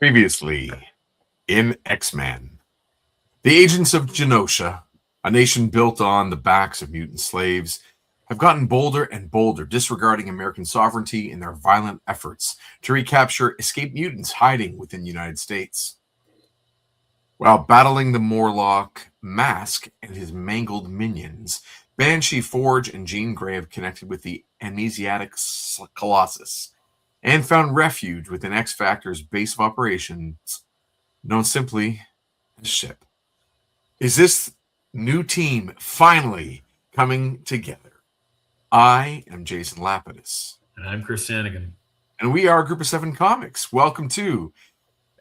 Previously in X-Men, the agents of Genosha, a nation built on the backs of mutant slaves, have gotten bolder and bolder, disregarding American sovereignty in their violent efforts to recapture escaped mutants hiding within the United States. While battling the Morlock Mask and his mangled minions, Banshee, Forge, and Jean Grey have connected with the amnesiac Colossus and found refuge within X-Factor's base of operations, known simply as SHIP. Is this new team finally coming together? I am Jason Lapidus. And I'm Chris Sanigan. And we are a Group of Seven Comics. Welcome to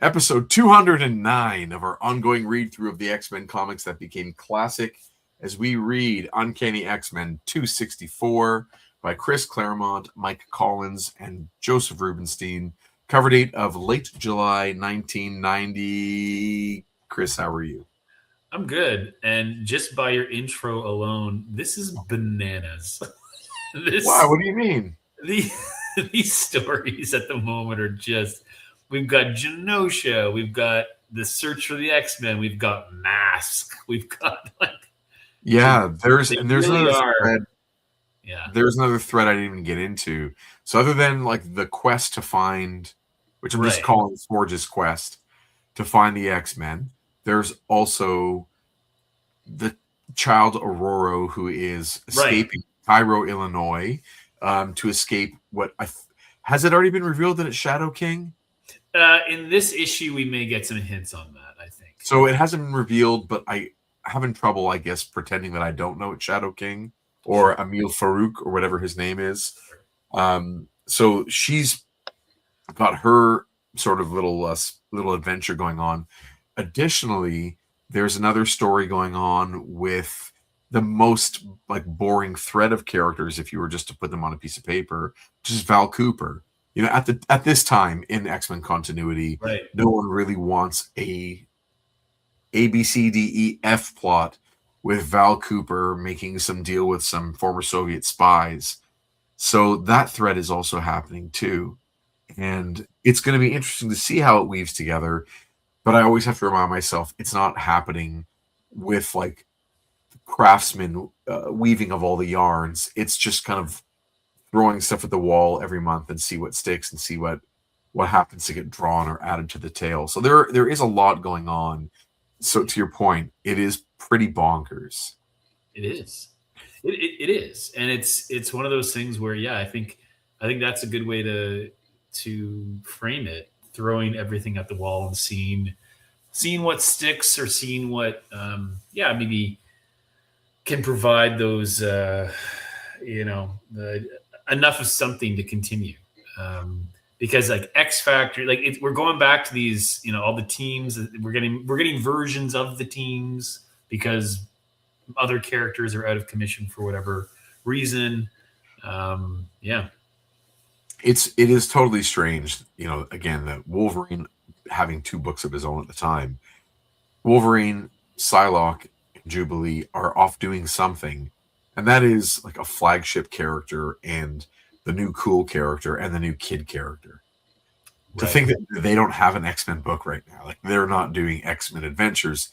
episode 209 of our ongoing read-through of the X-Men comics that became classic as we read Uncanny X-Men 264 by Chris Claremont, Mike Collins, and Joseph Rubinstein. Cover date of late July 1990. Chris, how are you? I'm good. And just by your intro alone, this is bananas. Wow, what do you mean? These stories at the moment are just... We've got Genosha. We've got the search for the X-Men. We've got Mask. We've got there's another thread. Yeah, there's another thread I didn't even get into. So other than like the quest to find, which I'm just calling Forge's quest to find the X-Men, there's also the child Aurora who is escaping Cairo, Illinois, to escape has it already been revealed that it's Shadow King? In this issue, we may get some hints on that, I think. So it hasn't been revealed, but I having trouble, I guess, pretending that I don't know it's Shadow King or Emil Farouk or whatever his name is. So she's got her sort of little adventure going on. Additionally, there's another story going on with the most boring thread of characters, if you were just to put them on a piece of paper, which is Val Cooper. You know, at this time in X-Men continuity, no one really wants a B, C, D, E, F plot with Val Cooper making some deal with some former Soviet spies. So that thread is also happening too. And it's going to be interesting to see how it weaves together. But I always have to remind myself it's not happening with craftsman weaving of all the yarns. It's just kind of throwing stuff at the wall every month and see what sticks and see what happens to get drawn or added to the tale. So there is a lot going on. So to your point, it is pretty bonkers. It is. It is, and it's one of those things where I think that's a good way to frame it. Throwing everything at the wall and seeing what sticks or seeing what maybe can provide those enough of something to continue, because X Factor, we're going back to these, all the teams. We're getting versions of the teams because other characters are out of commission for whatever reason. It is totally strange. Again, that Wolverine having two books of his own at the time. Wolverine, Psylocke, and Jubilee are off doing something. And that is a flagship character and the new cool character and the new kid character. To think that they don't have an X-Men book right now, they're not doing X-Men adventures.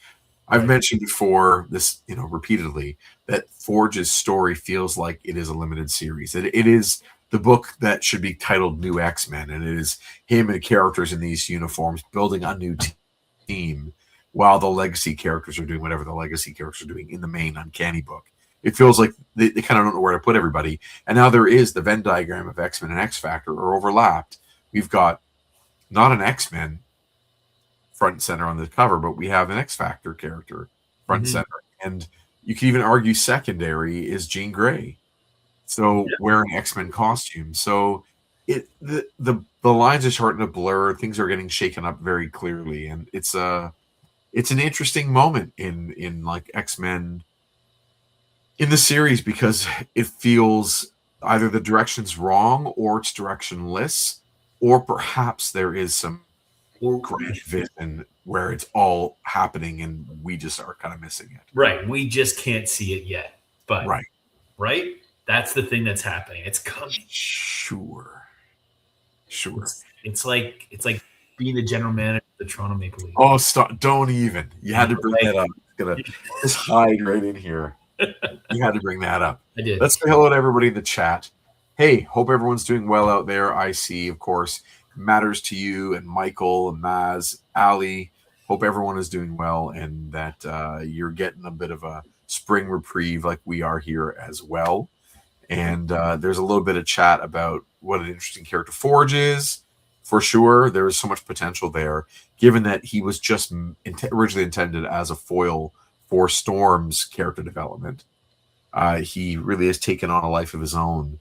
I've mentioned before this, repeatedly, that Forge's story feels like it is a limited series. It is the book that should be titled New X-Men, and it is him and characters in these uniforms building a new team while the legacy characters are doing whatever the legacy characters are doing in the main Uncanny book. It feels like they kind of don't know where to put everybody. And now there is the Venn diagram of X-Men and X-Factor are overlapped. We've got not an X-Men front and center on the cover, but we have an X-Factor character front and center. And you can even argue secondary is Jean Grey. So wearing X-Men costume. So the lines are starting to blur. Things are getting shaken up very clearly. And it's an interesting moment in X-Men in the series, because it feels either the direction's wrong or it's directionless, or perhaps there is some grand vision where it's all happening and we just are kind of missing it. Right. We just can't see it yet. But right. That's the thing that's happening. It's coming. Sure. It's like being the general manager of the Toronto Maple Leafs. Oh, stop! Don't even. You had to bring Like, that up. It's gonna just hide right in here. You had to bring that up. I did. Let's say hello to everybody in the chat. Hey, hope everyone's doing well out there. I see, of course, matters to you and Michael and Maz, Ali. Hope everyone is doing well and that you're getting a bit of a spring reprieve like we are here as well. And there's a little bit of chat about what an interesting character Forge is. For sure, there is so much potential there, given that he was just originally intended as a foil for Storm's character development. He really has taken on a life of his own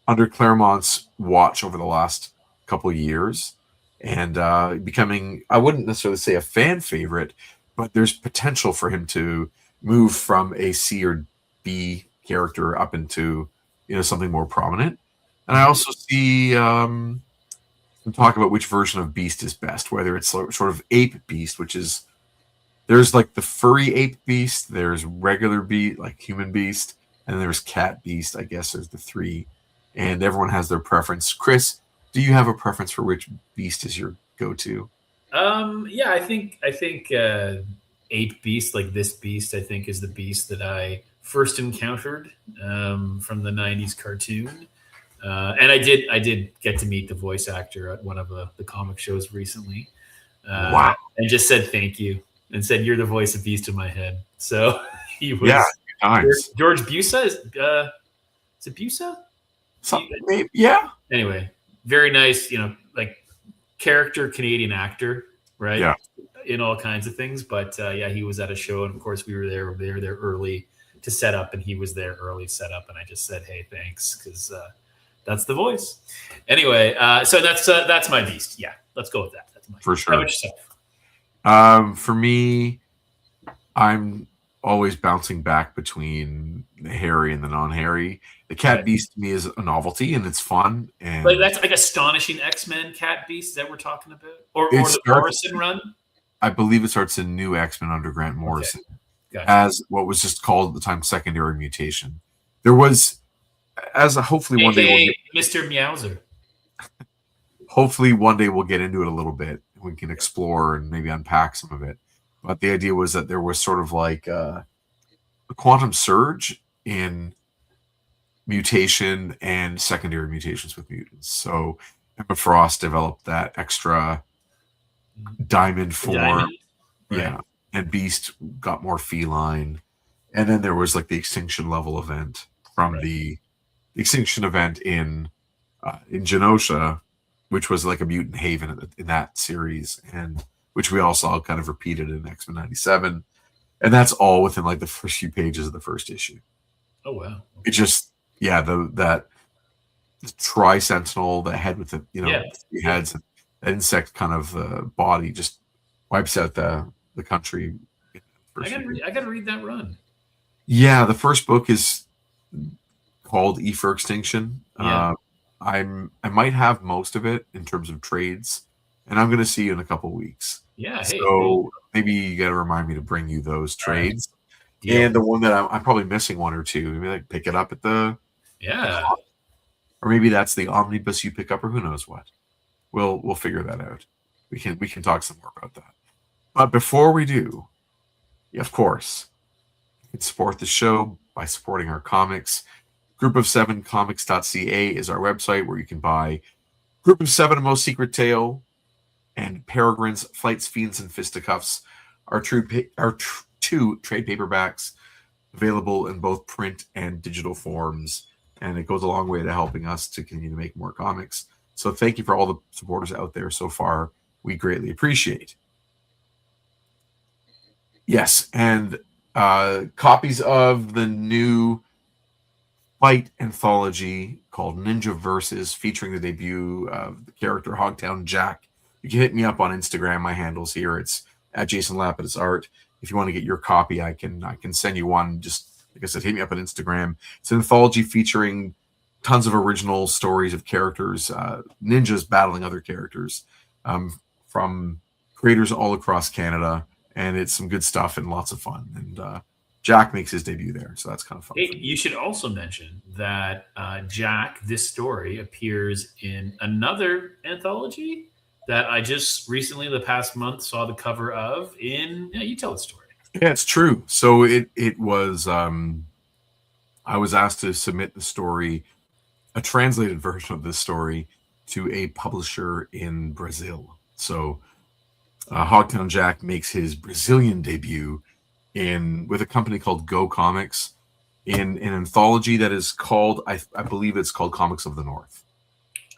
under Claremont's watch over the last couple of years, and becoming, I wouldn't necessarily say a fan favorite, but there's potential for him to move from a C or B character up into something more prominent. And I also see some talk about which version of Beast is best, whether it's sort of Ape Beast, which is there's like the furry Ape Beast, there's regular Beast, like human Beast, and there's Cat Beast. I guess there's the three, and everyone has their preference. Chris, do you have a preference for which Beast is your go-to? Yeah, I think Ape Beast, like this Beast, I think is the Beast that I first encountered from the '90s cartoon. And I did get to meet the voice actor at one of the comic shows recently. Wow! And just said thank you and said you're the voice of Beast in my head. So he was nice. George Busa. Is it Busa? Maybe, yeah. Anyway, very nice. Like character Canadian actor, right? Yeah. In all kinds of things, but yeah, he was at a show, and of course we were there. We were there early to set up, and he was there early set up, and I just said, hey, thanks, because that's the voice. Anyway, so that's my Beast. Yeah, let's go with that. That's my for Beast. sure. How about yourself? For me, I'm always bouncing back between the hairy and the non-hairy. The Cat Beast to me is a novelty and it's fun. And like that's like Astonishing X-Men Cat Beast that we're talking about, or the Morrison run. I believe it starts in New X-Men under Grant Morrison Gotcha. as what was just called at the time secondary mutation. There was, as a hopefully one day Mr. Meowser. Hopefully one day we'll get into it a little bit. We can explore and maybe unpack some of it. But the idea was that there was sort of like a quantum surge in mutation and secondary mutations with mutants. So Emma Frost developed that extra diamond form. Right. Yeah. And Beast got more feline. And then there was like the extinction level event from the extinction event in Genosha, which was like a mutant haven in that series, and which we all saw kind of repeated in X-Men 97. And that's all within like the first few pages of the first issue. Oh, wow. It just, that tri-sentinel, the head with the, three heads, that insect kind of body just wipes out the country. I gotta read that run. Yeah, the first book is called E for Extinction. Yeah. I might have most of it in terms of trades, and I'm going to see you in a couple of weeks. Yeah. So maybe you got to remind me to bring you those trades. Right. And the one that I'm probably missing one or two. Maybe like pick it up at the or maybe that's the omnibus you pick up, or who knows what. We'll figure that out. We can talk some more about that. But before we do, of course, you can support the show by supporting our comics. Group of 7 comics.ca is our website where you can buy Group of 7, A Most Secret Tale, and Peregrine's Flights, Fiends, and Fisticuffs, our two trade paperbacks available in both print and digital forms. And it goes a long way to helping us to continue to make more comics. So thank you for all the supporters out there so far. We greatly appreciate. Yes, and copies of the new fight anthology called Ninja Versus, featuring the debut of the character Hogtown Jack. You can hit me up on Instagram. My handle's here. It's at Jason Lapidus Art. If you want to get your copy, I can send you one. Just like I said, hit me up on Instagram. It's an anthology featuring tons of original stories of characters, ninjas battling other characters from creators all across Canada. And it's some good stuff and lots of fun. And Jack makes his debut there, so that's kind of fun. Hey, you should also mention that Jack, this story, appears in another anthology that I just recently, the past month, saw the cover of. Yeah, you tell the story. Yeah, it's true. So it was I was asked to submit the story, a translated version of this story, to a publisher in Brazil. So Hogtown Jack makes his Brazilian debut in with a company called Go Comics in an anthology that is called, I believe it's called Comics of the North.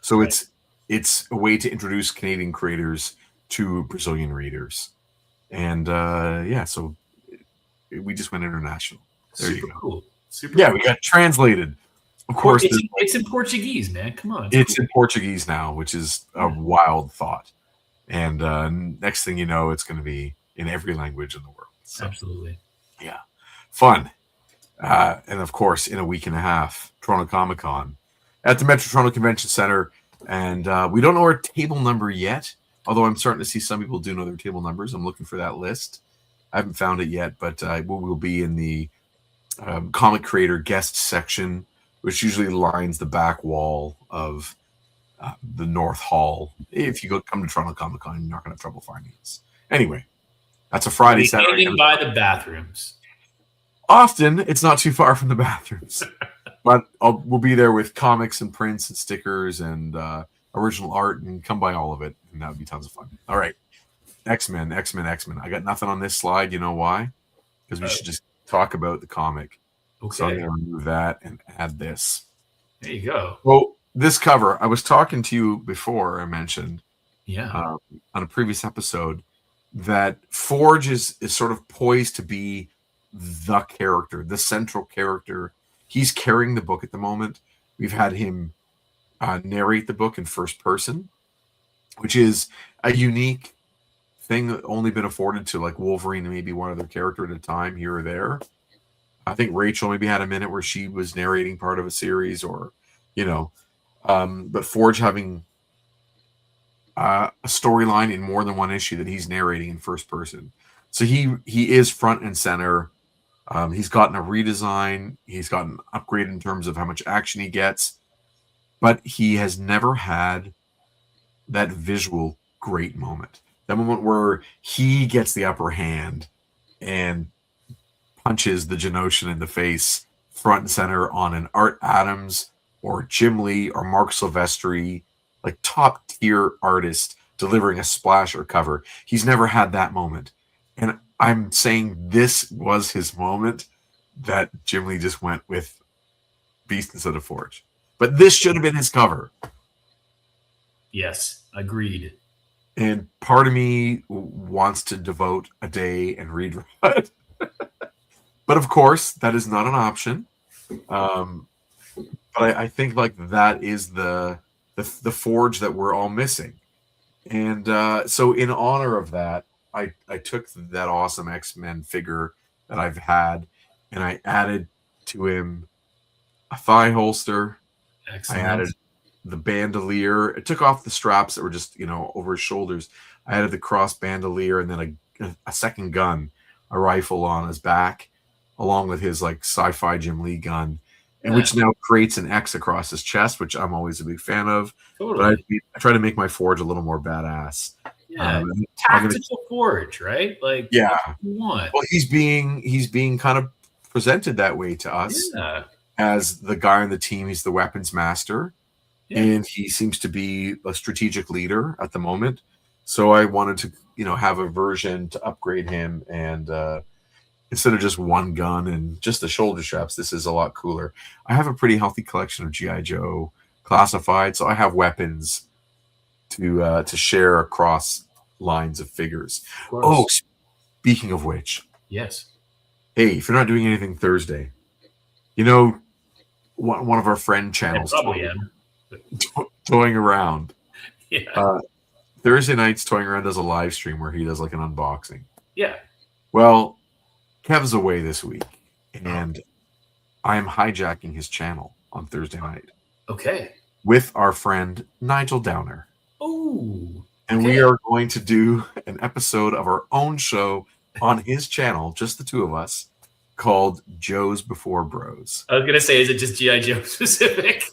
So Right. it's a way to introduce Canadian creators to Brazilian readers. And yeah, so we just went international. There you Super go. cool. Super Yeah, cool. we got translated. Of course, It's in Portuguese, man. Come on, it's it's cool. in Portuguese now, which is a Yeah, wild thought. And next thing you know, it's going to be in every language in the world. So absolutely. yeah, fun. And of course, in a week and a half, Toronto Comic Con at the Metro Toronto Convention Center. And we don't know our table number yet, although I'm starting to see some people do know their table numbers. I'm looking for that list. I haven't found it yet, but we'll be in the comic creator guest section, which usually lines the back wall of the North Hall. If you come to Toronto Comic Con, you're not going to have trouble finding us. Anyway, that's a Friday, Saturday. Aiming by the bathrooms. Often, it's not too far from the bathrooms. But we'll be there with comics and prints and stickers and original art, and come by all of it, and that would be tons of fun. All right, X-Men. I got nothing on this slide. You know why? Because we should just talk about the comic. Okay. So I'm going to remove that and add this. There you go. Well, this cover, I was talking to you before, I mentioned Yeah. on a previous episode that Forge is sort of poised to be the character, the central character. He's carrying the book at the moment. We've had him narrate the book in first person, which is a unique thing that only been afforded to like Wolverine and maybe one other character at a time here or there. I think Rachel maybe had a minute where she was narrating part of a series, or but Forge having a storyline in more than one issue that he's narrating in first person. So he is front and center. He's gotten a redesign. He's gotten an upgrade in terms of how much action he gets, but he has never had that visual great moment. That moment where he gets the upper hand and punches the Genoshan in the face front and center on an Art Adams or Jim Lee or Mark Silvestri, like top tier artist delivering a splash or cover. He's never had that moment. And I'm saying this was his moment, that Jim Lee just went with Beast instead of Forge. But this should have been his cover. Yes, agreed. And part of me wants to devote a day and read it. But of course, that is not an option. But I think like that is the Forge that we're all missing. And so in honor of that, I took that awesome X-Men figure that I've had, and I added to him a thigh holster. Excellent. I added the bandolier. It took off the straps that were just over his shoulders. I added the cross bandolier, and then a second gun, a rifle on his back, along with his like sci-fi Jim Lee gun, and which now creates an X across his chest, which I'm always a big fan of. Totally. But I try to make my Forge a little more badass. Yeah, tactical Forge, right? Like, yeah, you want. Well, he's being kind of presented that way to us as the guy on the team. He's the weapons master, and he seems to be a strategic leader at the moment. So I wanted to, have a version to upgrade him, and instead of just one gun and just the shoulder straps, this is a lot cooler. I have a pretty healthy collection of G.I. Joe classified, so I have weapons to share across lines of figures. Oh, speaking of which, yes. Hey, if you're not doing anything Thursday, one of our friend channels toying around. Yeah. Thursday nights, Toying Around does a live stream where he does like an unboxing. Yeah. Well, Kev's away this week, and I am hijacking his channel on Thursday night. Okay. With our friend Nigel Downer. Oh. And we are going to do an episode of our own show on his channel, just the two of us, called Joe's Before Bros. I was going to say, is it just G.I. Joe specific?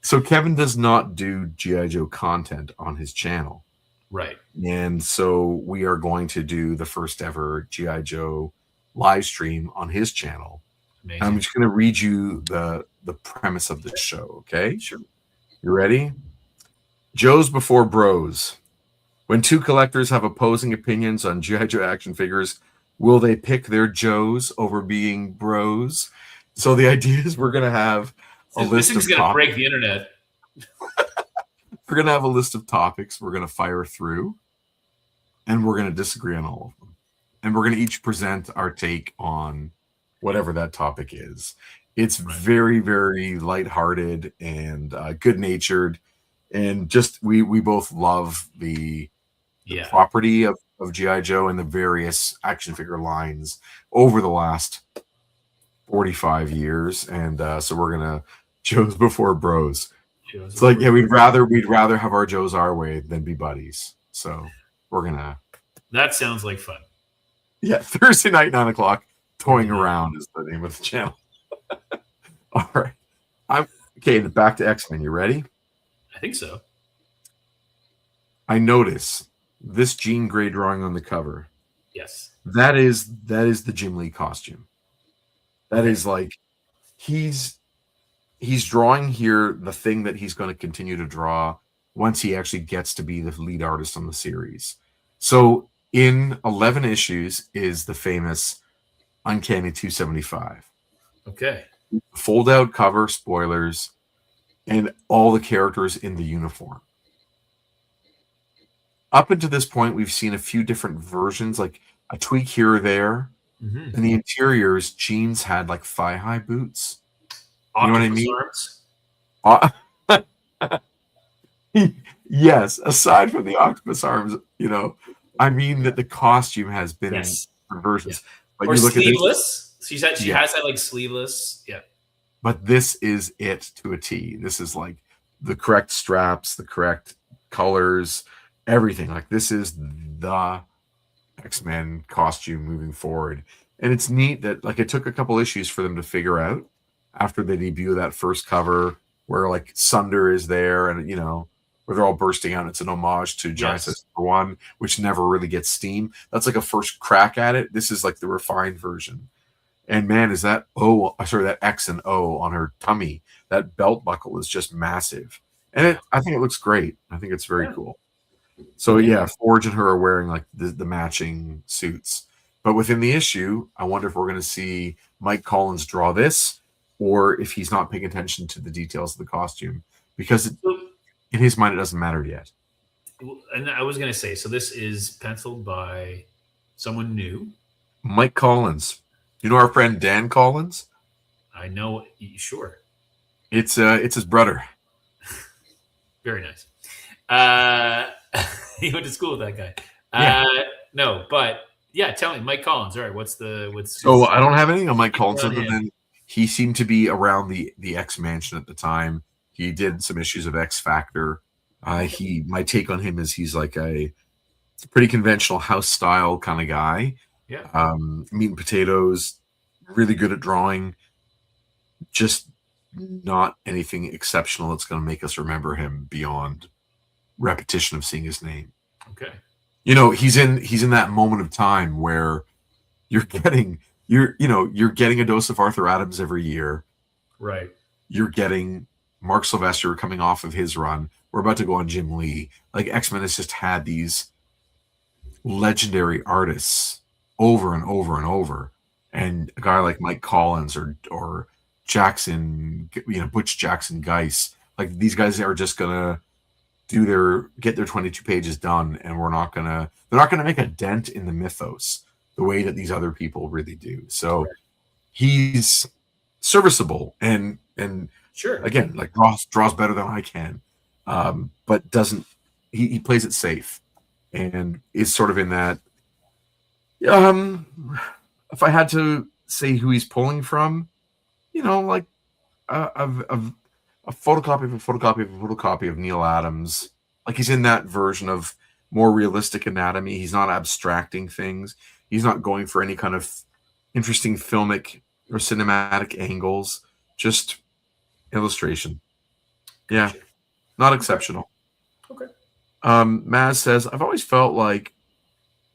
So Kevin does not do G.I. Joe content on his channel. Right. And so we are going to do the first ever GI Joe live stream on his channel. I'm Amazing. just going to read you the premise of this show. Okay, Sure. you ready? Joes before bros. When two collectors have opposing opinions on GI Joe action figures, will they pick their Joes over being bros? So the idea is we're going to have a This list thing's of gonna topics. break the internet. We're going to have a list of topics we're going to fire through, and we're going to disagree on all of them. And we're going to each present our take on whatever that topic is. It's Right. very, very lighthearted and good natured. And just we both love the Yeah. property of GI Joe and the various action figure lines over the last 45 years, and so we're gonna Joes before bros. Shows It's like, yeah, before. we'd rather have our Joes our way than be buddies. So we're gonna, That sounds like fun. yeah, Thursday night 9 o'clock. Toying Mhm. around is the name of the channel. All right, I'm okay. Back to X-Men. You ready? I think so. I notice this Jean Grey drawing on the cover. Yes. That is the Jim Lee costume. That Okay. is like he's he's drawing here the thing that he's going to continue to draw once he actually gets to be the lead artist on the series. So in 11 issues is the famous Uncanny 275. Okay. Fold out cover, spoilers, and all the characters in the uniform. Up until this point, we've seen a few different versions, like a tweak here or there. Mm-hmm. In the interiors, jeans had like thigh-high boots. You know what I Octopus mean? arms. Yes, aside from the octopus arms, I mean that the costume has been in Yes. different Yeah. versions. But Or you look at this, sleeveless. She yeah, has that like sleeveless. Yeah. but this is it to a T. This is like the correct straps, the correct colors, everything. Like this is the X-Men costume moving forward. And it's neat that like it took a couple issues for them to figure out after they debut that first cover where like Sunder is there and where they're all bursting out. It's an homage to Giant Yes. Size Number One, which never really gets steam. That's like a first crack at it. This is like the refined version. And man, is that that X and O on her tummy, that belt buckle is just massive. And Yeah. I think it looks great. I think it's very Yeah. cool. So Yeah. yeah, Forge and her are wearing like the matching suits. But within the issue, I wonder if we're going to see Mike Collins draw this, or if he's not paying attention to the details of the costume, because So, in his mind it doesn't matter yet. and I was gonna say, so this is penciled by someone new. Mike Collins, you know our friend Dan Collins. I know. Sure. It's his brother. Very nice. He went to school with that guy. Yeah. No, but yeah, tell me, Mike Collins. All right, what's So his I don't have anything on Mike take Collins on other him? than he seemed to be around the X Mansion at the time. He did some issues of X Factor. My take on him is he's like a pretty conventional house style kind of guy. Yeah. Meat and potatoes, really good at drawing. Just not anything exceptional that's going to make us remember him beyond repetition of seeing his name. Okay. He's in that moment of time where you're getting a dose of Arthur Adams every year. Right. You're getting Mark Sylvester coming off of his run. We're about to go on Jim Lee. Like X-Men has just had these legendary artists over and over and over. And a guy like Mike Collins or Jackson, Butch Jackson Geis, like these guys are just gonna get their 22 pages done, and they're not gonna make a dent in the mythos the way that these other people really do. So Correct. he's serviceable and Sure. again like draws better than I can, but doesn't he plays it safe and is sort of in that. If I had to say who he's pulling from, like a photocopy of a photocopy of a photocopy of Neil Adams. Like he's in that version of more realistic anatomy. He's not abstracting things. He's not going for any kind of interesting filmic or cinematic angles. Just illustration. Yeah, Gotcha. not Okay. exceptional. Okay. Maz says, I've always felt like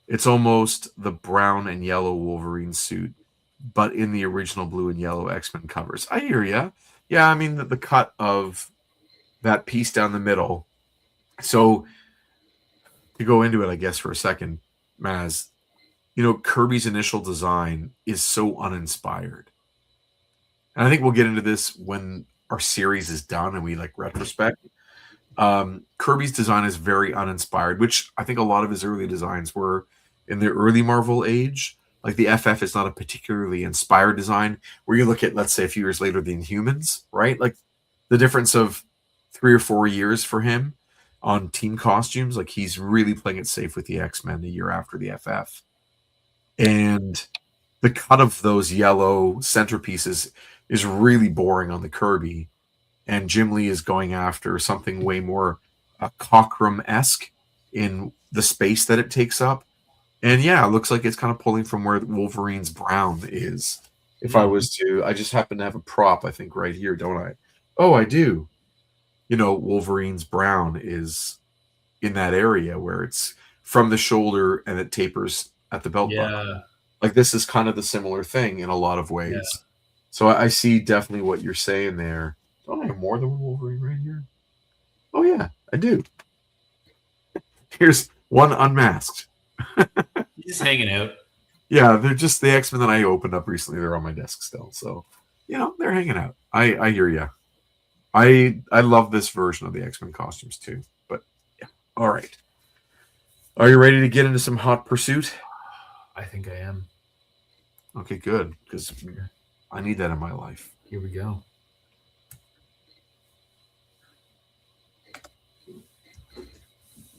it's almost the brown and yellow Wolverine suit, but in the original blue and yellow X-Men covers. I hear ya. Yeah, I mean, the cut of that piece down the middle. So to go into it, I guess, for a second, Maz, Kirby's initial design is so uninspired. And I think we'll get into this when our series is done and we like retrospect. Kirby's design is very uninspired, which I think a lot of his early designs were in the early Marvel age. Like the FF is not a particularly inspired design. Where you look at, let's say, a few years later, the Inhumans, right? Like the difference of 3 or 4 years for him on team costumes. Like he's really playing it safe with the X-Men the year after the FF. And the cut of those yellow centerpieces is really boring on the Kirby. And Jim Lee is going after something way more Cockrum-esque in the space that it takes up. And yeah, it looks like it's kind of pulling from where Wolverine's brown is. If I was to, I just happen to have a prop, I think, right here, don't I? Oh, I do. Wolverine's brown is in that area where it's from the shoulder and it tapers at the belt buckle. Like this is kind of the similar thing in a lot of ways. Yeah. So I see definitely what you're saying there. Don't I have more than one Wolverine right here? Oh yeah, I do. Here's one unmasked. He's just hanging out. Yeah, they're just the X-Men that I opened up recently. They're on my desk still, so they're hanging out. I hear you. I love this version of the X-Men costumes too. But yeah, all right. Are you ready to get into some hot pursuit? I think I am. Okay, good, because I need that in my life. Here we go.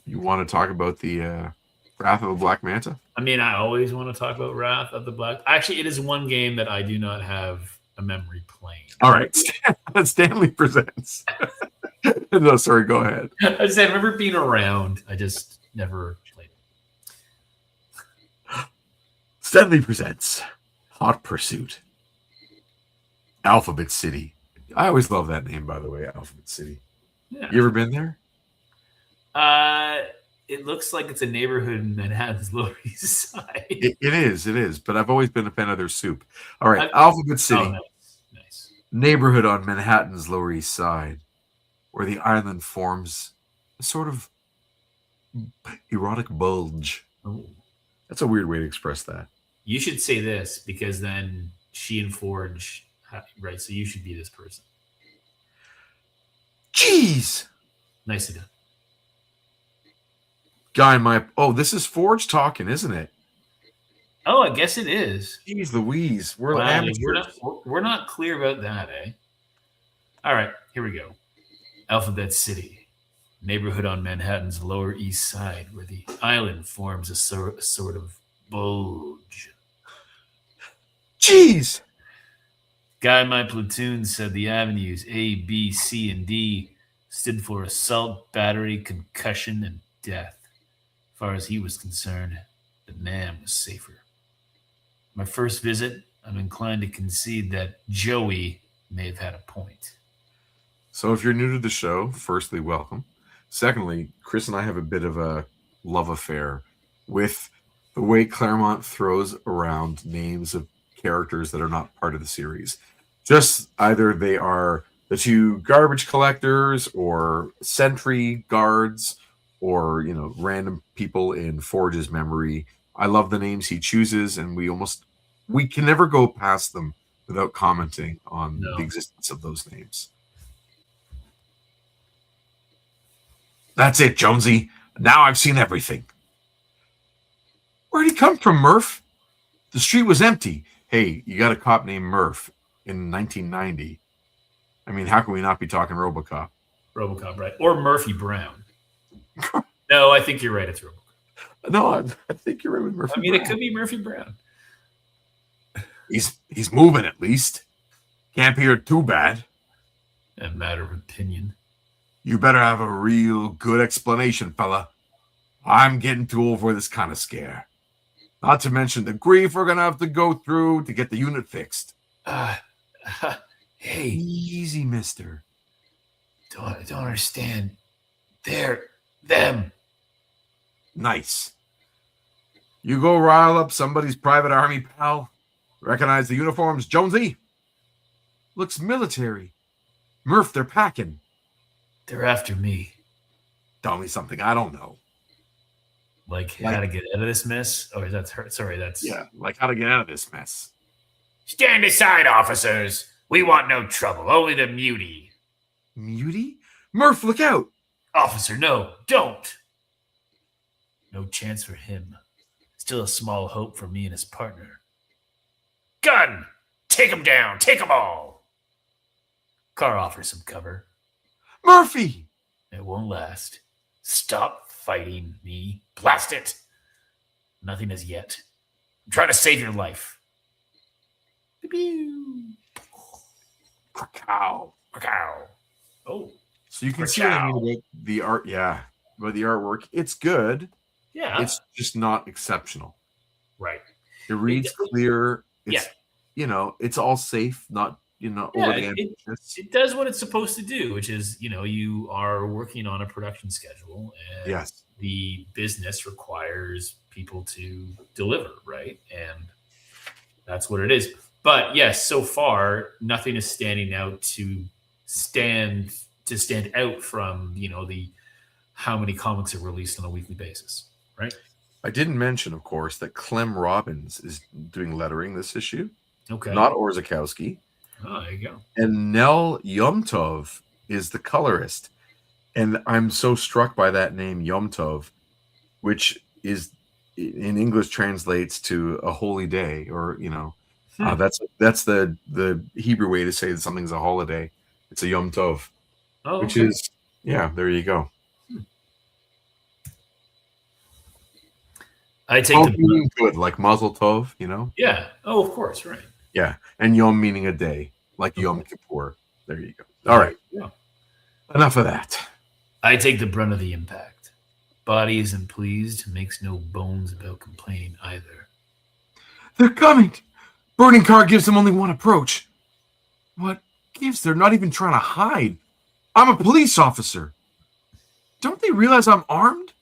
You want to talk about the Wrath of the Black Manta? I mean, I always want to talk about Wrath of the Black. Actually, it is one game that I do not have a memory playing. All right, Stanley presents. No, sorry, go ahead. I just I remember being around. I just never played it. Stanley presents Hot Pursuit. Alphabet City. I always love that name, by the way, Alphabet City. Yeah. You ever been there? It looks like it's a neighborhood in Manhattan's Lower East Side. It is, but I've always been a fan of their soup. All right, Alphabet City. Oh, nice. Neighborhood on Manhattan's Lower East Side, where the island forms a sort of erotic bulge. Oh. That's a weird way to express that. You should say this because then she and Forge, right? So you should be this person. Jeez. Nicely done. Guy in my this is Forge talking, isn't it? Oh, I guess it is. Jeez Louise. We're not clear about that, eh? All right, here we go. Alphabet City, neighborhood on Manhattan's Lower East Side, where the island forms a sort of bulge. Jeez. Guy in my platoon said the avenues A, B, C, and D stood for assault, battery, concussion, and death. As far as he was concerned, the man was safer. My first visit, I'm inclined to concede that Joey may have had a point. So if you're new to the show, firstly, welcome. Secondly, Chris and I have a bit of a love affair with the way Claremont throws around names of characters that are not part of the series. Just either they are the two garbage collectors or sentry guards or, random people in Forge's memory. I love the names he chooses, and we can never go past them without commenting on the existence of those names. That's it, Jonesy. Now I've seen everything. Where'd he come from, Murph? The street was empty. Hey, you got a cop named Murph in 1990. I mean, how can we not be talking RoboCop? RoboCop, right? Or Murphy Brown. No, I think you're right. It's RoboCop. No, I think you're right with Murphy Brown. It could be Murphy Brown. He's moving at least. Can't be too bad. A matter of opinion. You better have a real good explanation, fella. I'm getting too old for this kind of scare. Not to mention the grief we're going to have to go through to get the unit fixed. Hey. Easy, mister. Don't understand. They're them. Nice. You go rile up somebody's private army, pal. Recognize the uniforms, Jonesy? Looks military. Murph, they're packing. They're after me. Tell me something I don't know. Like how to get out of this mess? Oh, that's her. Sorry, that's like how to get out of this mess. Stand aside, officers. We want no trouble. Only the mutie. Mutie? Murph, look out! Officer, no, don't. No chance for him. Still a small hope for me and his partner. Gun! Take him down. Take them all. Car offers some cover. Murphy! It won't last. Stop fighting me. Blast it. Nothing as yet. I'm trying to save your life. Krakow. Oh. So you can see what I mean about the art. Yeah. About the artwork. It's good. Yeah. It's just not exceptional. Right. It reads clear. It's, it's all safe, not, over the ambitious. It does what it's supposed to do, which is, you are working on a production schedule and the business requires people to deliver, right? And that's what it is. But yes, so far, nothing is standing out to stand out from, the how many comics are released on a weekly basis, right? I didn't mention, of course, that Clem Robbins is doing lettering this issue. Okay. Not Orzakowski. Oh, there you go. And Nel Yomtov is the colorist. And I'm so struck by that name, Yomtov, which is in English translates to a holy day, or that's the Hebrew way to say that something's a holiday. It's a Yom Tov, which is there you go. I take meaning good, like Mazel Tov, Yeah. Oh, of course, right. Yeah, and Yom meaning a day, like Yom Kippur. There you go. All right. Yeah. Enough of that. I take the brunt of the impact. Body isn't pleased, makes no bones about complaining either. They're coming. Burning car gives them only one approach. What gives? They're not even trying to hide. I'm a police officer. Don't they realize I'm armed?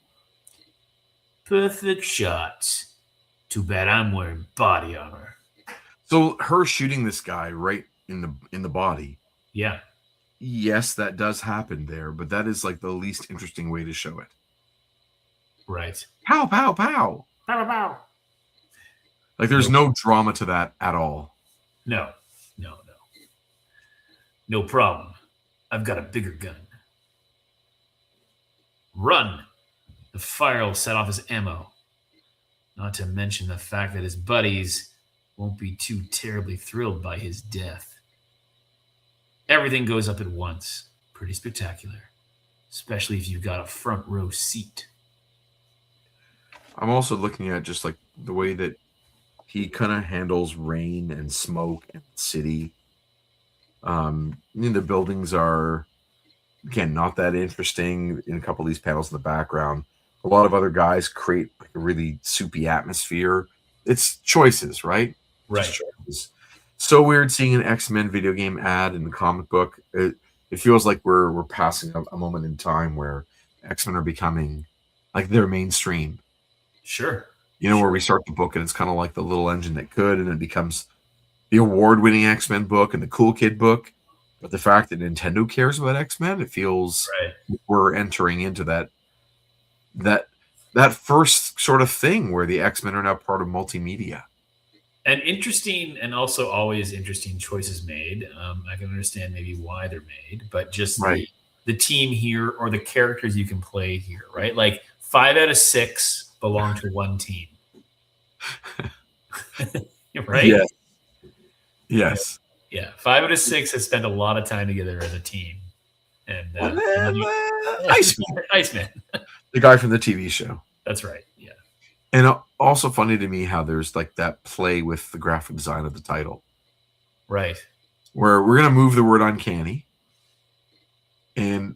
Perfect shots. Too bad I'm wearing body armor. So her shooting this guy right in the body. Yeah. Yes, that does happen there, but that is like the least interesting way to show it. Right. Pow, pow, pow. Pow, pow. Like there's no drama to that at all. No. No problem. I've got a bigger gun. Run. The fire will set off his ammo. Not to mention the fact that his buddies won't be too terribly thrilled by his death. Everything goes up at once. Pretty spectacular. Especially if you've got a front row seat. I'm also looking at just like the way that he kind of handles rain and smoke and city. The buildings are, again, not that interesting in a couple of these panels in the background. A lot of other guys create like a really soupy atmosphere. It's choices, right? Right. Choices. So weird seeing an X-Men video game ad in the comic book. It feels like we're passing a moment in time where X-Men are becoming like they're mainstream. Sure. Where we start the book and it's kind of like the little engine that could, and it becomes the award-winning X-Men book and the cool kid book. But the fact that Nintendo cares about X-Men, it feels like we're entering into that first sort of thing where the X-Men are now part of multimedia. And interesting, and also always interesting choices made. I can understand maybe why they're made, but just the team here or the characters you can play here, right? Like 5 out of 6 belong to one team. Right? Yes. Yeah. 5 out of 6 have spent a lot of time together as a team. And Iceman. The guy from the TV show. That's right. Yeah. And also funny to me how there's like that play with the graphic design of the title. Right. Where we're going to move the word uncanny. And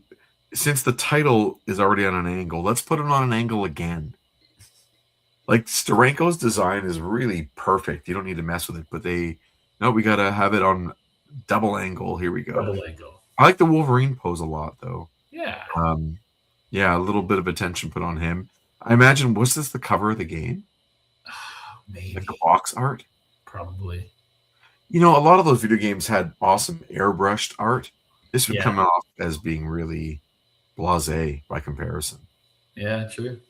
since the title is already on an angle, let's put it on an angle again. Like Steranko's design is really perfect. You don't need to mess with it, but we got to have it on double angle. Here we go. Double angle. I like the Wolverine pose a lot though. Yeah. A little bit of attention put on him. I imagine, was this the cover of the game? Like the Maybe, box art? probably. You know, a lot of those video games had awesome airbrushed art. This would Yeah, come off as being really blasé by comparison. yeah, true.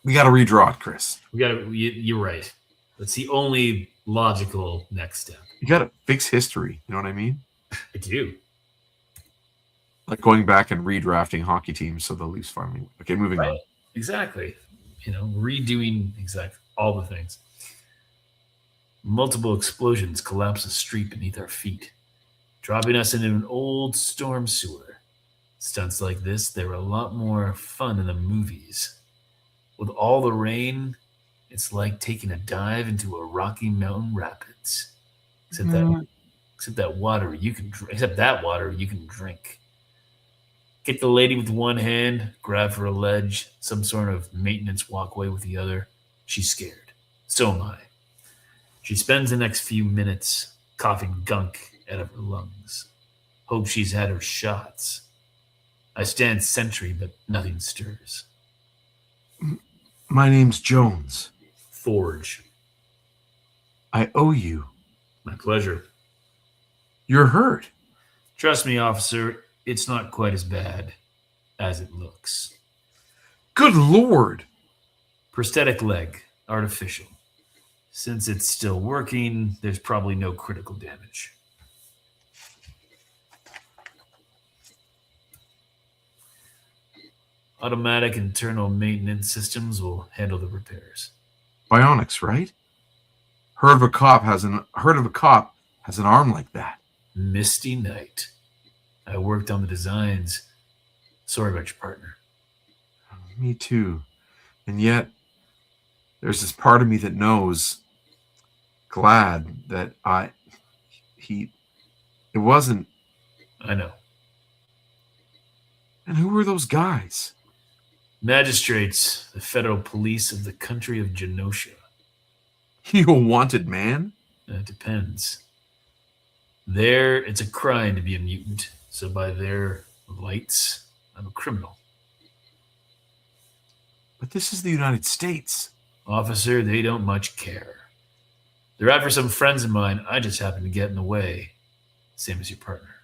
We got to redraw it, Chris. We got to. You're right. That's the only logical next step. You got to fix history. You know what I mean? I do. Like going back and redrafting hockey teams so the Leafs finally. Okay, moving Right. on. Exactly. Redoing exactly all the things. Multiple explosions collapse the street beneath our feet, dropping us into an old storm sewer. Stunts like this, they were a lot more fun in the movies. With all the rain, it's like taking a dive into a Rocky Mountain rapids. Except that, Mm, except that water you can, except that water you can drink. Get the lady with one hand, grab for a ledge, some sort of maintenance walkway with the other. She's scared. So am I. She spends the next few minutes coughing gunk out of her lungs. Hope she's had her shots. I stand sentry, but nothing stirs. My name's Jones. Forge. I owe you. My pleasure. You're hurt. Trust me, officer, it's not quite as bad as it looks. Good Lord. Prosthetic leg, artificial. Since it's still working, there's probably no critical damage. Automatic internal maintenance systems will handle the repairs. Bionics, right? Heard of a cop has an arm like that. Misty Night. I worked on the designs. Sorry about your partner. Me too. And yet, there's this part of me that knows, glad that he, it wasn't. I know. And who were those guys? Magistrates, the federal police of the country of Genosha. You a wanted man? It depends. There, it's a crime to be a mutant, so by their lights, I'm a criminal. But this is the United States. Officer, they don't much care. They're after some friends of mine. I just happen to get in the way. Same as your partner.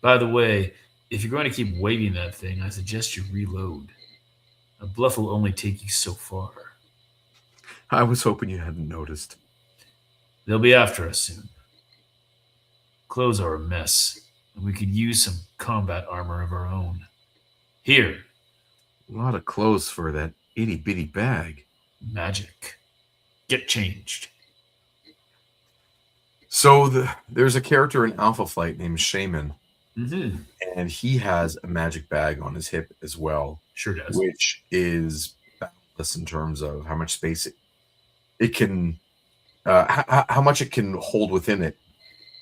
By the way, if you're going to keep waving that thing, I suggest you reload. A bluff will only take you so far. I was hoping you hadn't noticed. They'll be after us soon. Clothes are a mess, and we could use some combat armor of our own. Here, A lot of clothes for that itty bitty bag. magic. Get changed. So there's a character in Alpha Flight named Shaman, Mm-hmm. and he has a magic bag on his hip as well, Sure does. which is boundless in terms of how much space it can, how much it can hold within it,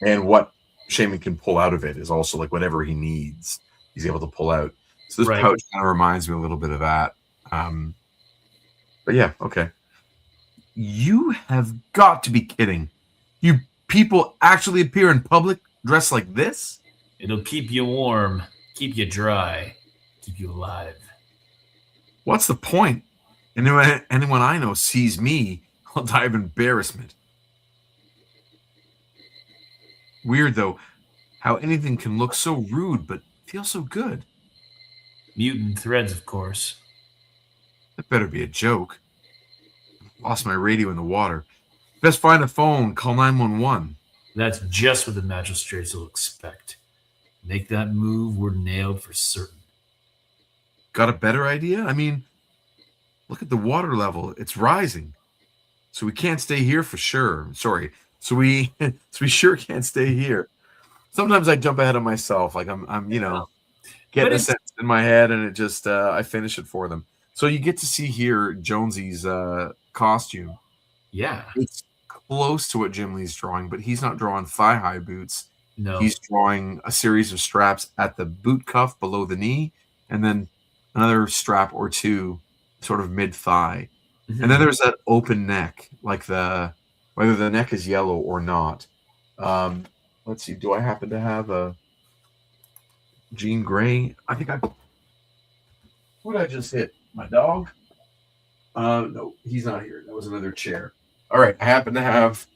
and what Shaman can pull out of it is also like whatever he needs, he's able to pull out. So this Right. pouch kind of reminds me a little bit of that. But yeah, okay. You have got to be kidding. You people actually appear in public dressed like this? It'll keep you warm, keep you dry, keep you alive. What's the point? Anyone I know sees me, I'll die of embarrassment. Weird, though, how anything can look so rude but feel so good. Mutant threads, of course. That better be a joke. Lost my radio in the water. Best find a phone, call 911. That's just what the magistrates will expect. Make that move, we're nailed for certain. Got a better idea? I mean, look at the water level. It's rising. So we can't stay here for sure. Sorry. So we sure can't stay here. Sometimes I jump ahead of myself. Like I'm getting a sentence in my head and it just I finish it for them. So you get to see here Jonesy's costume. Yeah. It's close to what Jim Lee's drawing, but he's not drawing thigh-high boots. No. He's drawing a series of straps at the boot cuff below the knee, and then another strap or two sort of mid-thigh. Mhm. And then there's that open neck, like whether the neck is yellow or not. Let's see. Do I happen to have a Jean Grey? I think What did I just hit? My dog? No, he's not here. That was another chair. All right, I happen to have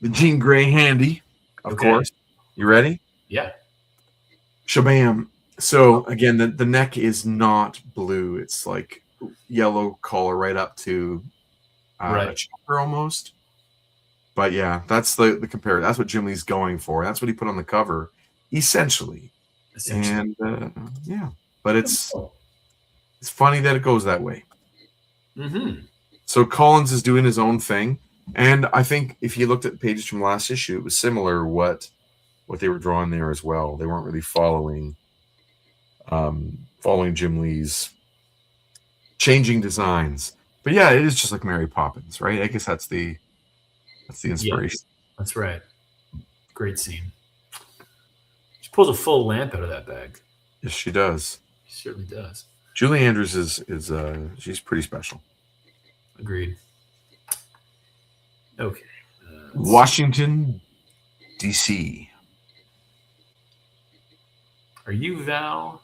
the Jean Grey handy, of Okay. course. You ready? Yeah. Shabam. So again, the neck is not blue. It's like yellow collar right up to a Right. choker almost. But yeah, that's the compare. That's what Jim Lee's going for. That's what he put on the cover, essentially. Essentially. And yeah, but Oh. it's funny that it goes that way. Mm-hmm. So Collins is doing his own thing, and I think if you looked at pages from last issue, it was similar what they were drawing there as well. They weren't really following Jim Lee's changing designs. But yeah, it is just like Mary Poppins, right? I guess that's the Yeah, inspiration. that's right. Great scene. She pulls a full lamp out of that bag. Yes, she does. She certainly does. Julie Andrews is she's pretty special. Agreed. Okay. Washington, D.C. Are you Val?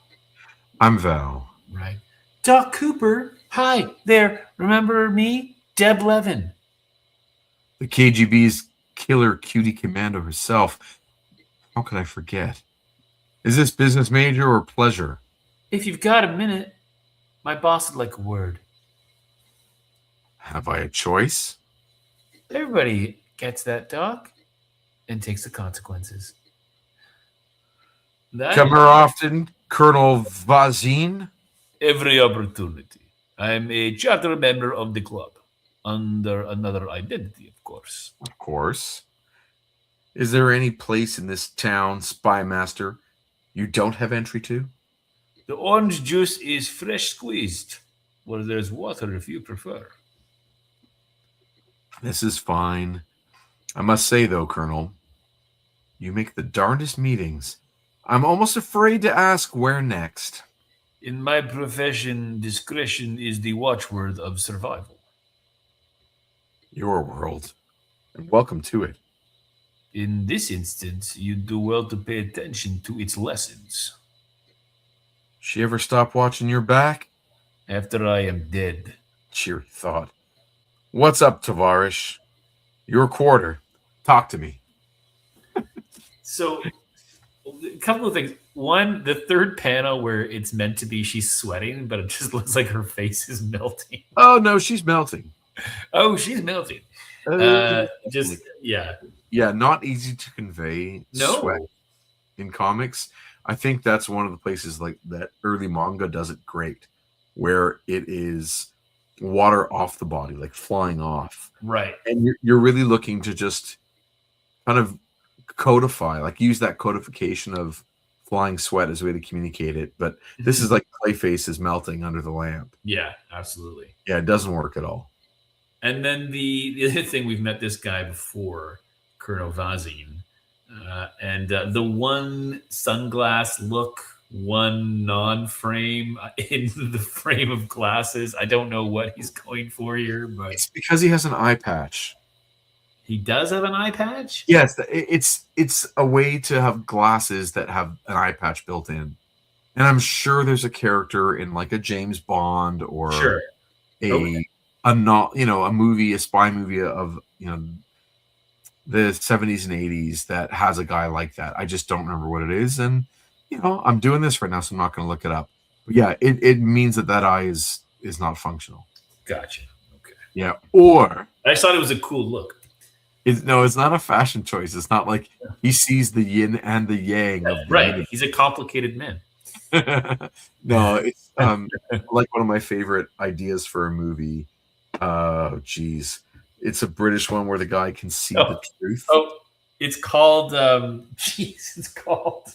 I'm Val. Right. Doc Cooper. Hi there. Remember me? Deb Levin. The KGB's killer cutie commando herself. How could I forget? Is this business major or pleasure? If you've got a minute, my boss would like a word. Have I a choice? Everybody gets that, Doc, and takes the consequences. Come here often, Colonel Vazine? Every opportunity. I'm a charter member of the club, under another identity, of course. Of course. Is there any place in this town, Spy Master, you don't have entry to? The orange juice is fresh squeezed, where there's water if you prefer. This is fine. I must say, though, Colonel, you make the darndest meetings. I'm almost afraid to ask where next. In my profession, discretion is the watchword of survival. Your world, and welcome to it. In this instance, you do well to pay attention to its lessons. She ever stop watching your back? After I am dead. Cheery thought. What's up, Tavarish? Your quarter. Talk to me. So, a couple of things. One, the third panel where it's meant to be she's sweating, but it just looks like her face is melting. Oh, no, she's melting. Oh, she's melting. Just, yeah. Yeah, not easy to convey sweat in comics. I think that's one of the places like that early manga does it great, where it is water off the body, like flying off. Right. And you're really looking to just kind of codify, like use that codification of flying sweat as a way to communicate it. But this is like Clayface is melting under the lamp. Yeah, absolutely. Yeah, it doesn't work at all. And then the other thing, we've met this guy before, Colonel Vazine. And the one sunglass look, one non-frame in the frame of glasses. I don't know what he's going for here, but It's because he has an eye patch. he does have an eye patch? Yes, it's a way to have glasses that have an eye patch built in. And I'm sure there's a character in like a James Bond or Sure. a not, a movie, a spy movie of, the 70s and 80s that has a guy like that. I just don't remember what it is. And, I'm doing this right now, so I'm not going to look it up. But yeah, it means that eye is not functional. Gotcha. Okay. Yeah. Or I just thought it was a cool look. it's not a fashion choice. It's not like he sees the yin and the yang of the Right. universe. He's a complicated man. No, it's like one of my favorite ideas for a movie. Geez. It's a British one where the guy can see the truth. Oh, it's called it's called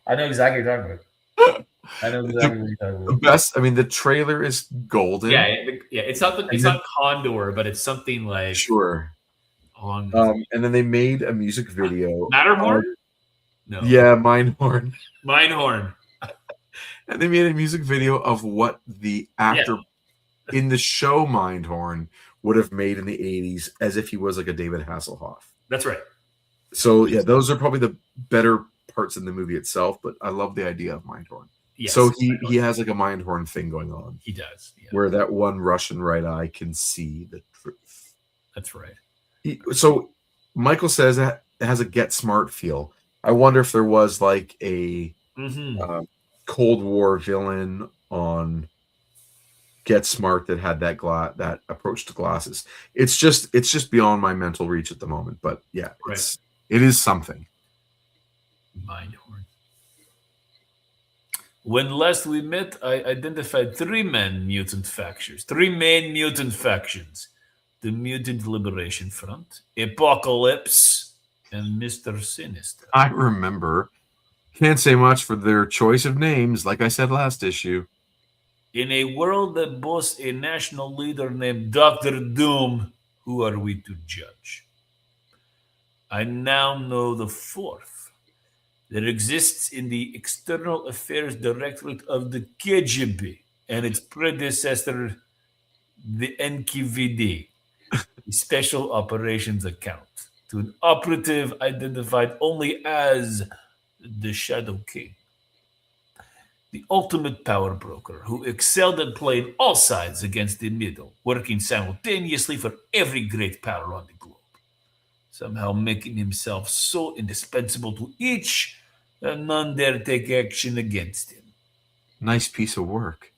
I know exactly what you're talking about. I know exactly what you're talking The about. best, the trailer is golden. Yeah, it's not Condor, but it's something like Sure. on And then they made a music video. Matterhorn? No. Yeah, Mindhorn. Mindhorn. And they made a music video of what the actor in the show Mindhorn would have made in the 80s as if he was like a David Hasselhoff. That's right. So yeah, those are probably the better parts in the movie itself, but I love the idea of Mindhorn. So Yes, he has like a mind horn thing going on, he does. Yeah, where that one Russian right eye can see the truth. that's right. So Michael says it has a Get Smart feel. I wonder if there was like a Mm-hmm. Cold War villain on Get Smart that had that approach to glasses. It's just beyond my mental reach at the moment. But yeah, Right. it is something. Mindhorn. When last we met, I identified three main mutant factions. Three main mutant factions: the Mutant Liberation Front, Apocalypse, and Mister Sinister. I remember. Can't say much for their choice of names, like I said last issue. In a world that boasts a national leader named Doctor Doom, who are we to judge? I now know the fourth, that exists in the External Affairs Directorate of the KGB and its predecessor, the NKVD, the Special Operations Account, to an operative identified only as the Shadow King, the ultimate power broker who excelled at playing all sides against the middle, working simultaneously for every great power on the globe, somehow making himself so indispensable to each that none dare take action against him. Nice piece of work.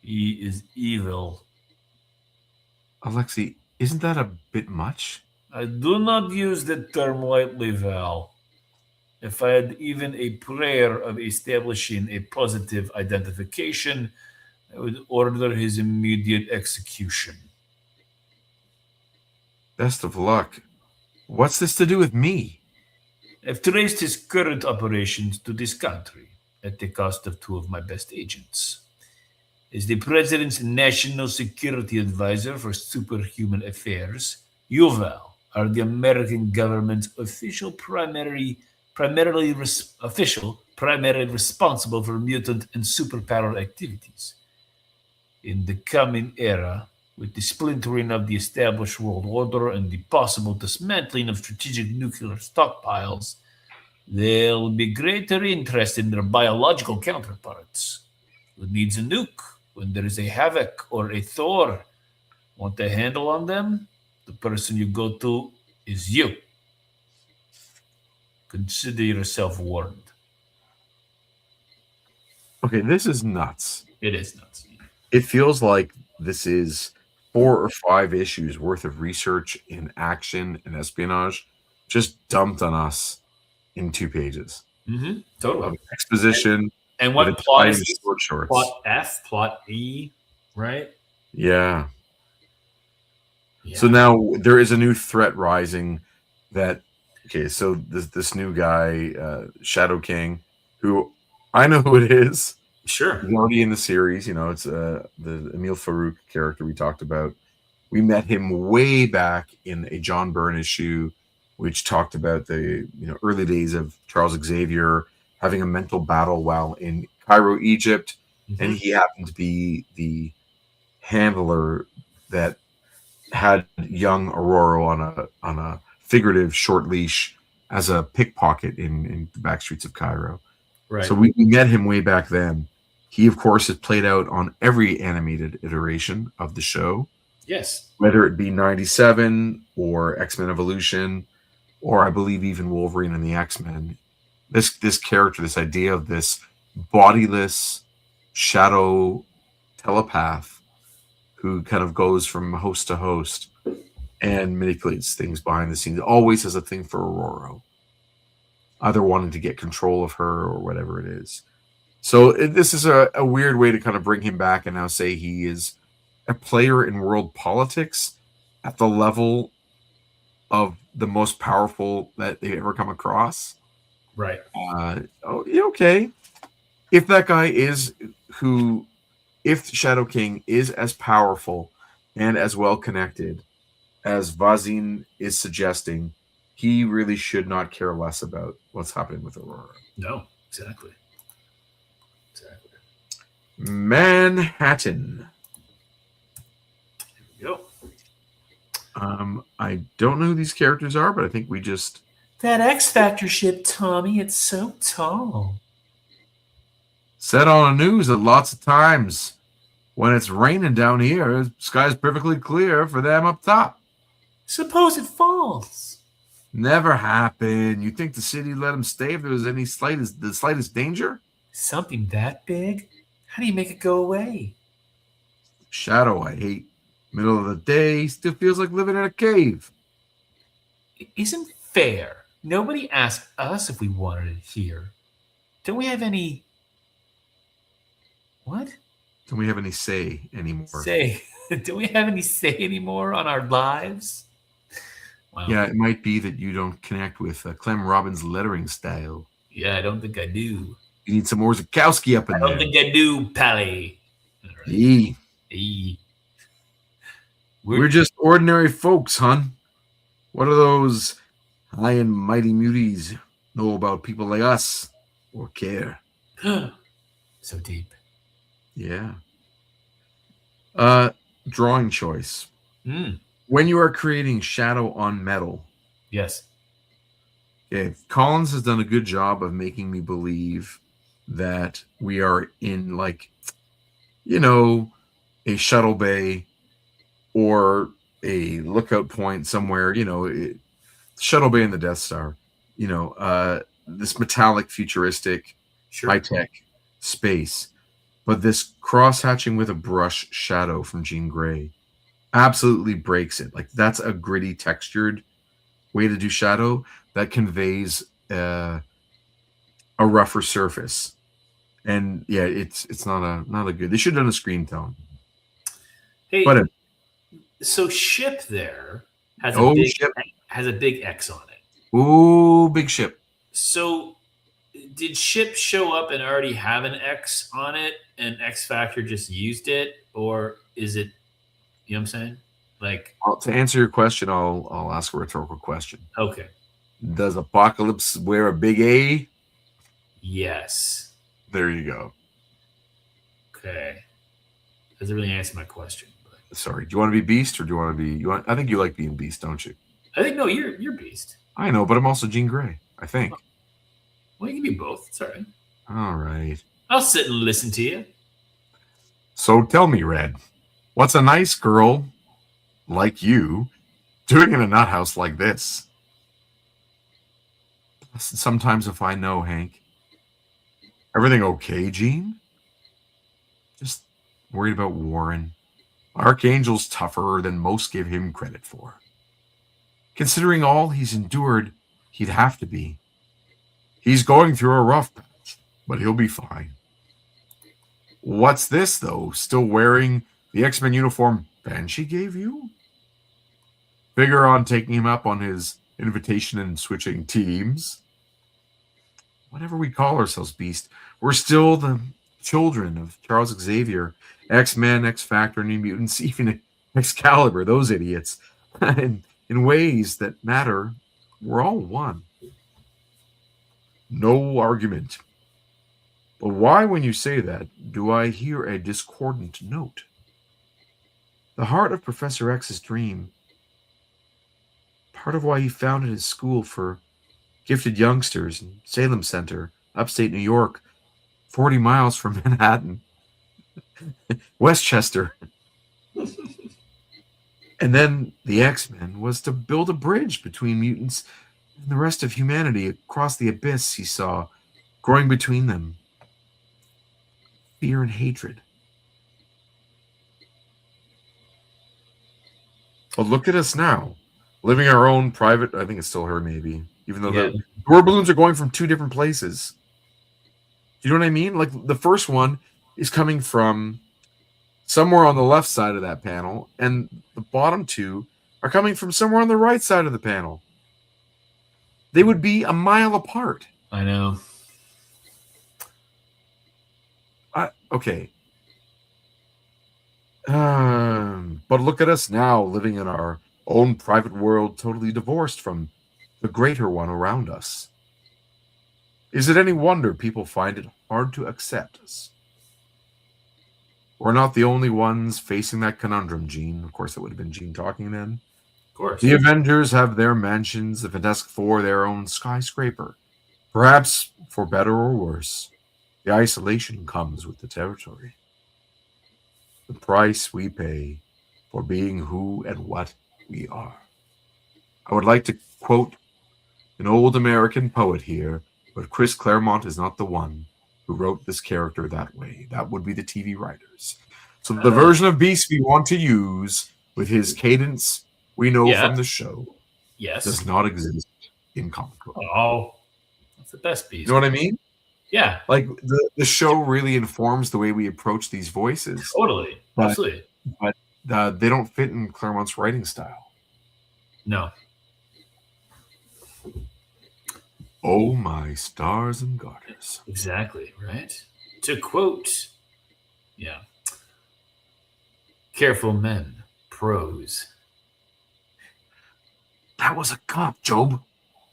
He is evil. Alexei, isn't that a bit much? I do not use the term lightly, Val. If I had even a prayer of establishing a positive identification, I would order his immediate execution. Best of luck. What's this to do with me? I've traced his current operations to this country at the cost of two of my best agents. As the President's National Security Advisor for Superhuman Affairs, Yuval are the American government's primarily responsible for mutant and superpower activities. In the coming era, with the splintering of the established world order and the possible dismantling of strategic nuclear stockpiles, there'll be greater interest in their biological counterparts. Who needs a nuke when there is a Havoc or a Thor? Want a handle on them? The person you go to is you. Consider yourself warned. Okay, this is nuts. It is nuts. It feels like this is 4 or 5 issues worth of research in action and espionage just dumped on us in 2 pages Mm-hmm. of Totally. exposition And with what a plot tiny is this? short shorts. Plot F, plot E, right? Yeah. Yeah. So now there is a new threat rising that okay, so this new guy, Shadow King, who I know who it is. Sure. He's already in the series, it's the Emil Farouk character we talked about. We met him way back in a John Byrne issue, which talked about the early days of Charles Xavier having a mental battle while in Cairo, Egypt, and he happened to be the handler that had young Aurora on a figurative short leash as a pickpocket in the back streets of Cairo. Right. So we met him way back then. He, of course, has played out on every animated iteration of the show. Yes. Whether it be 97 or X-Men Evolution, or I believe even Wolverine and the X-Men. This character, this idea of this bodiless shadow telepath who kind of goes from host to host and manipulates things behind the scenes, always has a thing for Aurora, either wanting to get control of her or whatever it is. So this is a weird way to kind of bring him back and now say he is a player in world politics at the level of the most powerful that they ever come across. Right. Okay. If that guy is if Shadow King is as powerful and as well connected as Vazin is suggesting, he really should not care less about what's happening with Aurora. No, exactly. Manhattan. Here we go. I don't know who these characters are, but I think we just... That X Factor ship, Tommy, it's so tall. Said on the news that lots of times when it's raining down here, the sky's perfectly clear for them up top. Suppose it falls. Never happened. You think the city let him stay if there was the slightest danger? Something that big? How do you make it go away? Shadow I hate. Middle of the day, still feels like living in a cave. It isn't fair. Nobody asked us if we wanted it here. Don't we have any. What? Don't we have any say anymore? Say. Do we have any say anymore on our lives? Wow. Yeah, it might be that you don't connect with Clem Robbins' lettering style. Yeah, I don't think I do. You need some more Zukowski up in there. I don't think I do, Pally. Right. Hey. Hey. We're just ordinary folks, hon. What do those high and mighty muties know about people like us or care? So deep. Yeah. Drawing choice. Mm. When you are creating shadow on metal. Yes. Okay. Collins has done a good job of making me believe that we are in, like, you know, a shuttle bay or a lookout point somewhere, you know, shuttle bay in the Death Star, you know, this metallic, futuristic, high-tech space. But this cross-hatching with a brush shadow from Jean Grey absolutely breaks it. Like, that's a gritty, textured way to do shadow that conveys a rougher surface. And yeah, it's not a good. They should have done a screen tone. Hey, but so Ship there has a big X on it. Ooh, big ship. So did Ship show up and already have an X on it, and X Factor just used it, or is it? You know what I'm saying? Like, well, to answer your question, I'll ask a rhetorical question. Okay. Does Apocalypse wear a big A? Yes. There you go. Okay. Doesn't really answer my question. But... Sorry. Do you want to be Beast or do you want to be? I think you like being Beast, don't you? I think no. You're Beast. I know, but I'm also Jean Grey. I think. Well, you can be both. It's all right. All right. I'll sit and listen to you. So tell me, Red, what's a nice girl like you doing in a nut house like this? Sometimes if I know, Hank. Everything okay, Jean? Just worried about Warren. Archangel's tougher than most give him credit for. Considering all he's endured, he'd have to be. He's going through a rough patch, but he'll be fine. What's this, though? Still wearing the X-Men uniform Banshee gave you? Figure on taking him up on his invitation and switching teams. Whatever we call ourselves, Beast, we're still the children of Charles Xavier, X-Men, X-Factor, New Mutants, even Excalibur, those idiots. And in ways that matter, we're all one. No argument. But why, when you say that, do I hear a discordant note? The heart of Professor X's dream, part of why he founded his school for gifted youngsters in Salem Center, upstate New York, 40 miles from Manhattan, Westchester. And then the X-Men was to build a bridge between mutants and the rest of humanity across the abyss he saw growing between them. Fear and hatred. But look at us now, living our own private, I think it's still her maybe, even though the door balloons are going from two different places. Do you know what I mean? Like the first one is coming from somewhere on the left side of that panel, and the bottom two are coming from somewhere on the right side of the panel. They would be a mile apart. I know. Okay. But look at us now, living in our own private world, totally divorced from the greater one around us. Is it any wonder people find it hard to accept us? We're not the only ones facing that conundrum, Jean. Of course, it would have been Jean talking then. Of course. The Avengers have their mansions, the Fantastic Four their own skyscraper. Perhaps for better or worse. The isolation comes with the territory. The price we pay for being who and what we are. I would like to quote an old American poet here, but Chris Claremont is not the one who wrote this character that way. That would be the TV writers. So the Oh, version of Beast we want to use with his cadence we know yeah. from the show Yes. does not exist in comic book. Oh, that's the best You know beast. what I mean? Yeah, Like the show really informs the way we approach these voices, totally. but Absolutely. but they don't fit in Claremont's writing style. No. Oh my stars and garters! Exactly. Right. To quote, yeah. Careful men. Prose. That was a cop, Job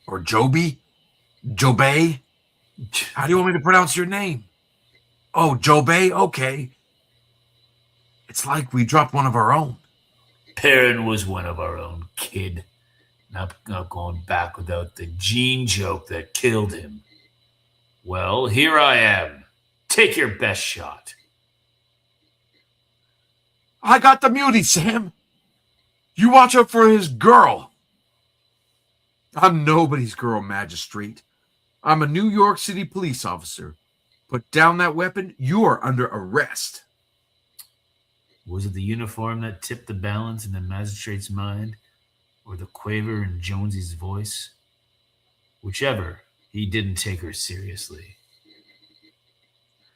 or Joby, Jobay. How do you want me to pronounce your name? Oh, Jobay. Okay, it's like we dropped one of our own. Perrin was one of our own, kid. Not going back without the gene joke that killed him. Well, here I am. Take your best shot. I got the mutie, Sam. You watch out for his girl. I'm nobody's girl, magistrate. I'm a New York City police officer. Put down that weapon, you are under arrest. Was it the uniform that tipped the balance in the magistrate's mind, or the quaver in Jonesy's voice? Whichever, he didn't take her seriously.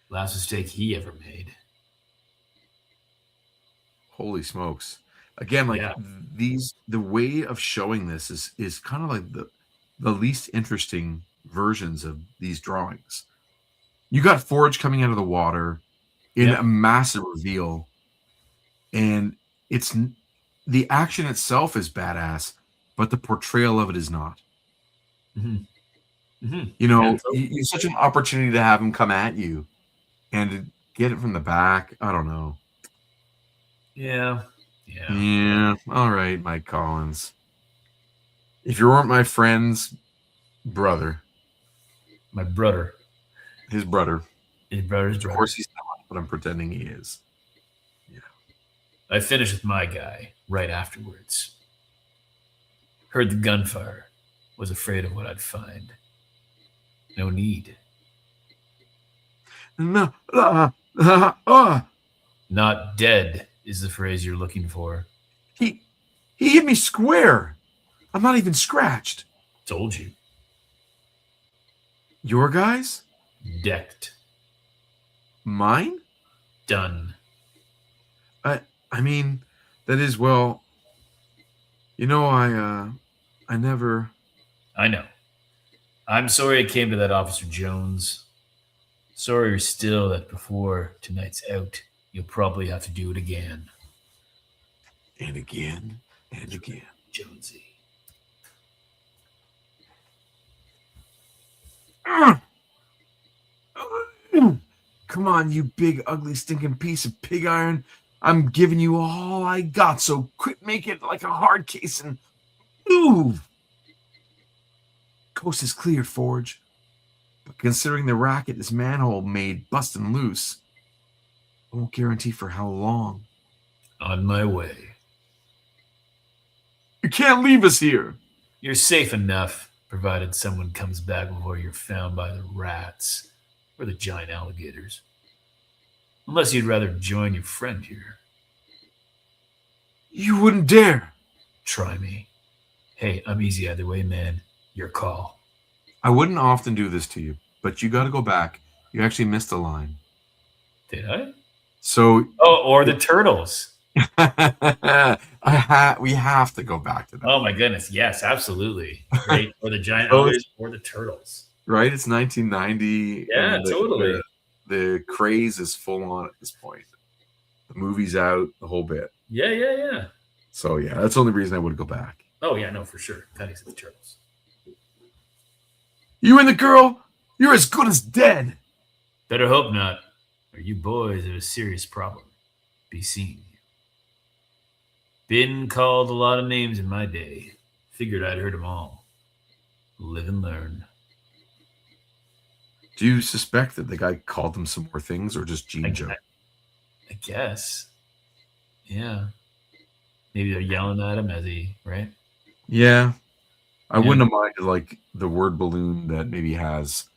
Last mistake he ever made. Holy smokes. Again, like Yeah. the way of showing this is kind of like the least interesting versions of these drawings. You got Forge coming out of the water in Yep. a massive reveal, and it's the action itself is badass, but the portrayal of it is not. Mm-hmm. Mm-hmm. You know, Yeah, totally. it's such an opportunity to have him come at you and to get it from the back. I don't know. Yeah. Yeah, all right, Mike Collins. If you weren't my friend's brother, My brother. his brother, His brother's of brother. course he's not, but I'm pretending he is. Yeah. I finished with my guy right afterwards. Heard the gunfire. Was afraid of what I'd find. No need. No, Not dead is the phrase you're looking for. he hit me square. I'm not even scratched. Told you. Your guys? Decked. Mine? Done. I mean, that is well. You know, I never. I know. I'm sorry it came to that, Officer Jones. Sorry still that before tonight's out, you'll probably have to do it again. And again and again. Jonesy. Come on, you big, ugly, stinking piece of pig iron. I'm giving you all I got, so quit making it like a hard case and move. Coast is clear, Forge. But considering the racket this manhole made busting loose, I won't guarantee for how long. On my way. You can't leave us here. You're safe enough, provided someone comes back before you're found by the rats or the giant alligators. Unless you'd rather join your friend here. You wouldn't dare. Try me. Hey, I'm easy either way, man. Your call. I wouldn't often do this to you, but you got to go back. You actually missed a line. Did I? So, or the turtles. we have to go back to that. Oh my goodness, yes, absolutely. Right? Or the giant So alligators or the turtles. Right? It's 1990. Yeah, and totally. The craze is full on at this point. The movie's out, the whole bit. Yeah. So, yeah, that's the only reason I would go back. Oh yeah, no, for sure. Gotta see the turtles. You and the girl, you're as good as dead. Better hope not, or you boys have a serious problem. Be seeing you. Been called a lot of names in my day. Figured I'd heard them all. Live and learn. Do you suspect that the guy called them some more things, or just Gene joke? I guess. Yeah. Maybe they're yelling at him as he, right? Yeah, I Yeah. wouldn't have minded like the word balloon that maybe has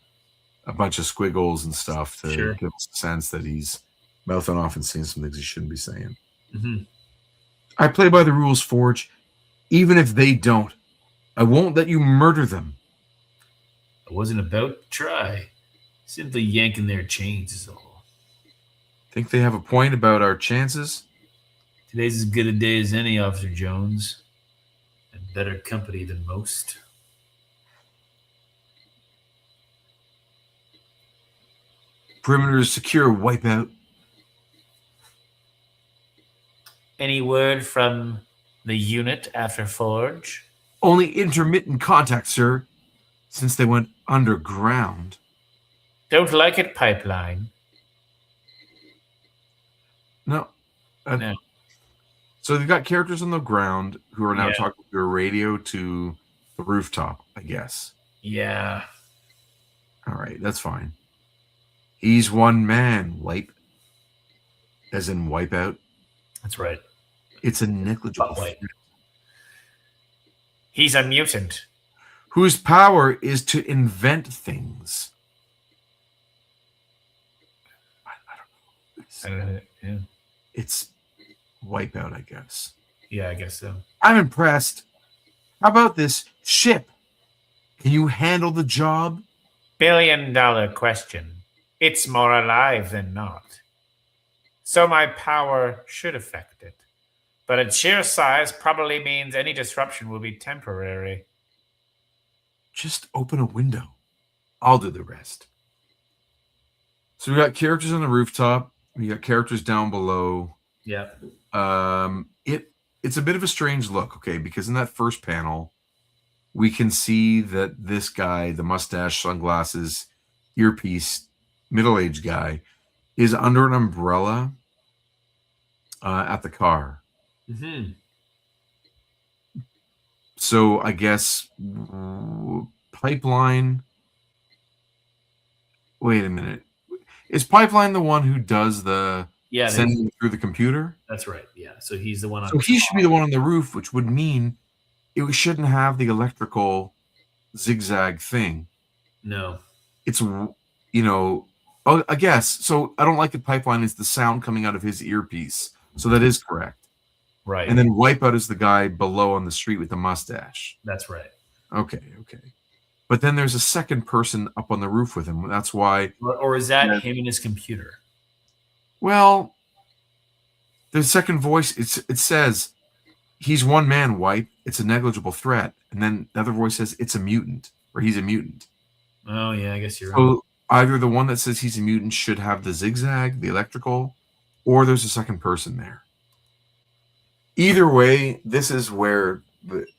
a bunch of squiggles and stuff to Sure. give us a sense that he's mouthing off and saying some things he shouldn't be saying. Mm-hmm. I play by the rules, Forge. Even if they don't, I won't let you murder them. I wasn't about to try. Simply yanking their chains is all. Think they have a point about our chances? Today's as good a day as any, Officer Jones. And better company than most. Perimeter is secure, wipeout. Any word from the unit after Forge? Only intermittent contact, sir, since they went underground. Don't like it, Pipeline. No. No. So they've got characters on the ground who are now Yeah. talking through a radio to the rooftop, I guess. Yeah. All right, that's fine. He's one man, wipe. As in wipeout. That's right. It's a negligible Wipe. threat. He's a mutant. Whose power is to invent things. I don't know. Yeah. It's wipeout, I guess. Yeah, I guess so. I'm impressed. How about this ship? Can you handle the job? $1 billion question. It's more alive than not. So my power should affect it. But its sheer size probably means any disruption will be temporary. Just open a window. I'll do the rest. So we got characters on the rooftop. We got characters down below. Yeah. It's a bit of a strange look, okay, because in that first panel, we can see that this guy, the mustache, sunglasses, earpiece, middle-aged guy, is under an umbrella at the car. Mm-hmm. So I guess Pipeline. Wait a minute. Is Pipeline the one who does the sending through the computer? That's right. Yeah. So he's the one on So he should be the one on the roof, which would mean it shouldn't have the electrical zigzag thing. No. It's, I guess. So I don't like it. Pipeline is the sound coming out of his earpiece. So that is correct. Right. And then Wipeout is the guy below on the street with the mustache. That's right. Okay. But then there's a second person up on the roof with him. That's why. Or is that him and his computer? Well, the second voice, it says, he's one man, Wipe. It's a negligible threat. And then the other voice says, it's a mutant, or he's a mutant. Oh, yeah, I guess you're right. So either the one that says he's a mutant should have the zigzag, the electrical, or there's a second person there. Either way, this is where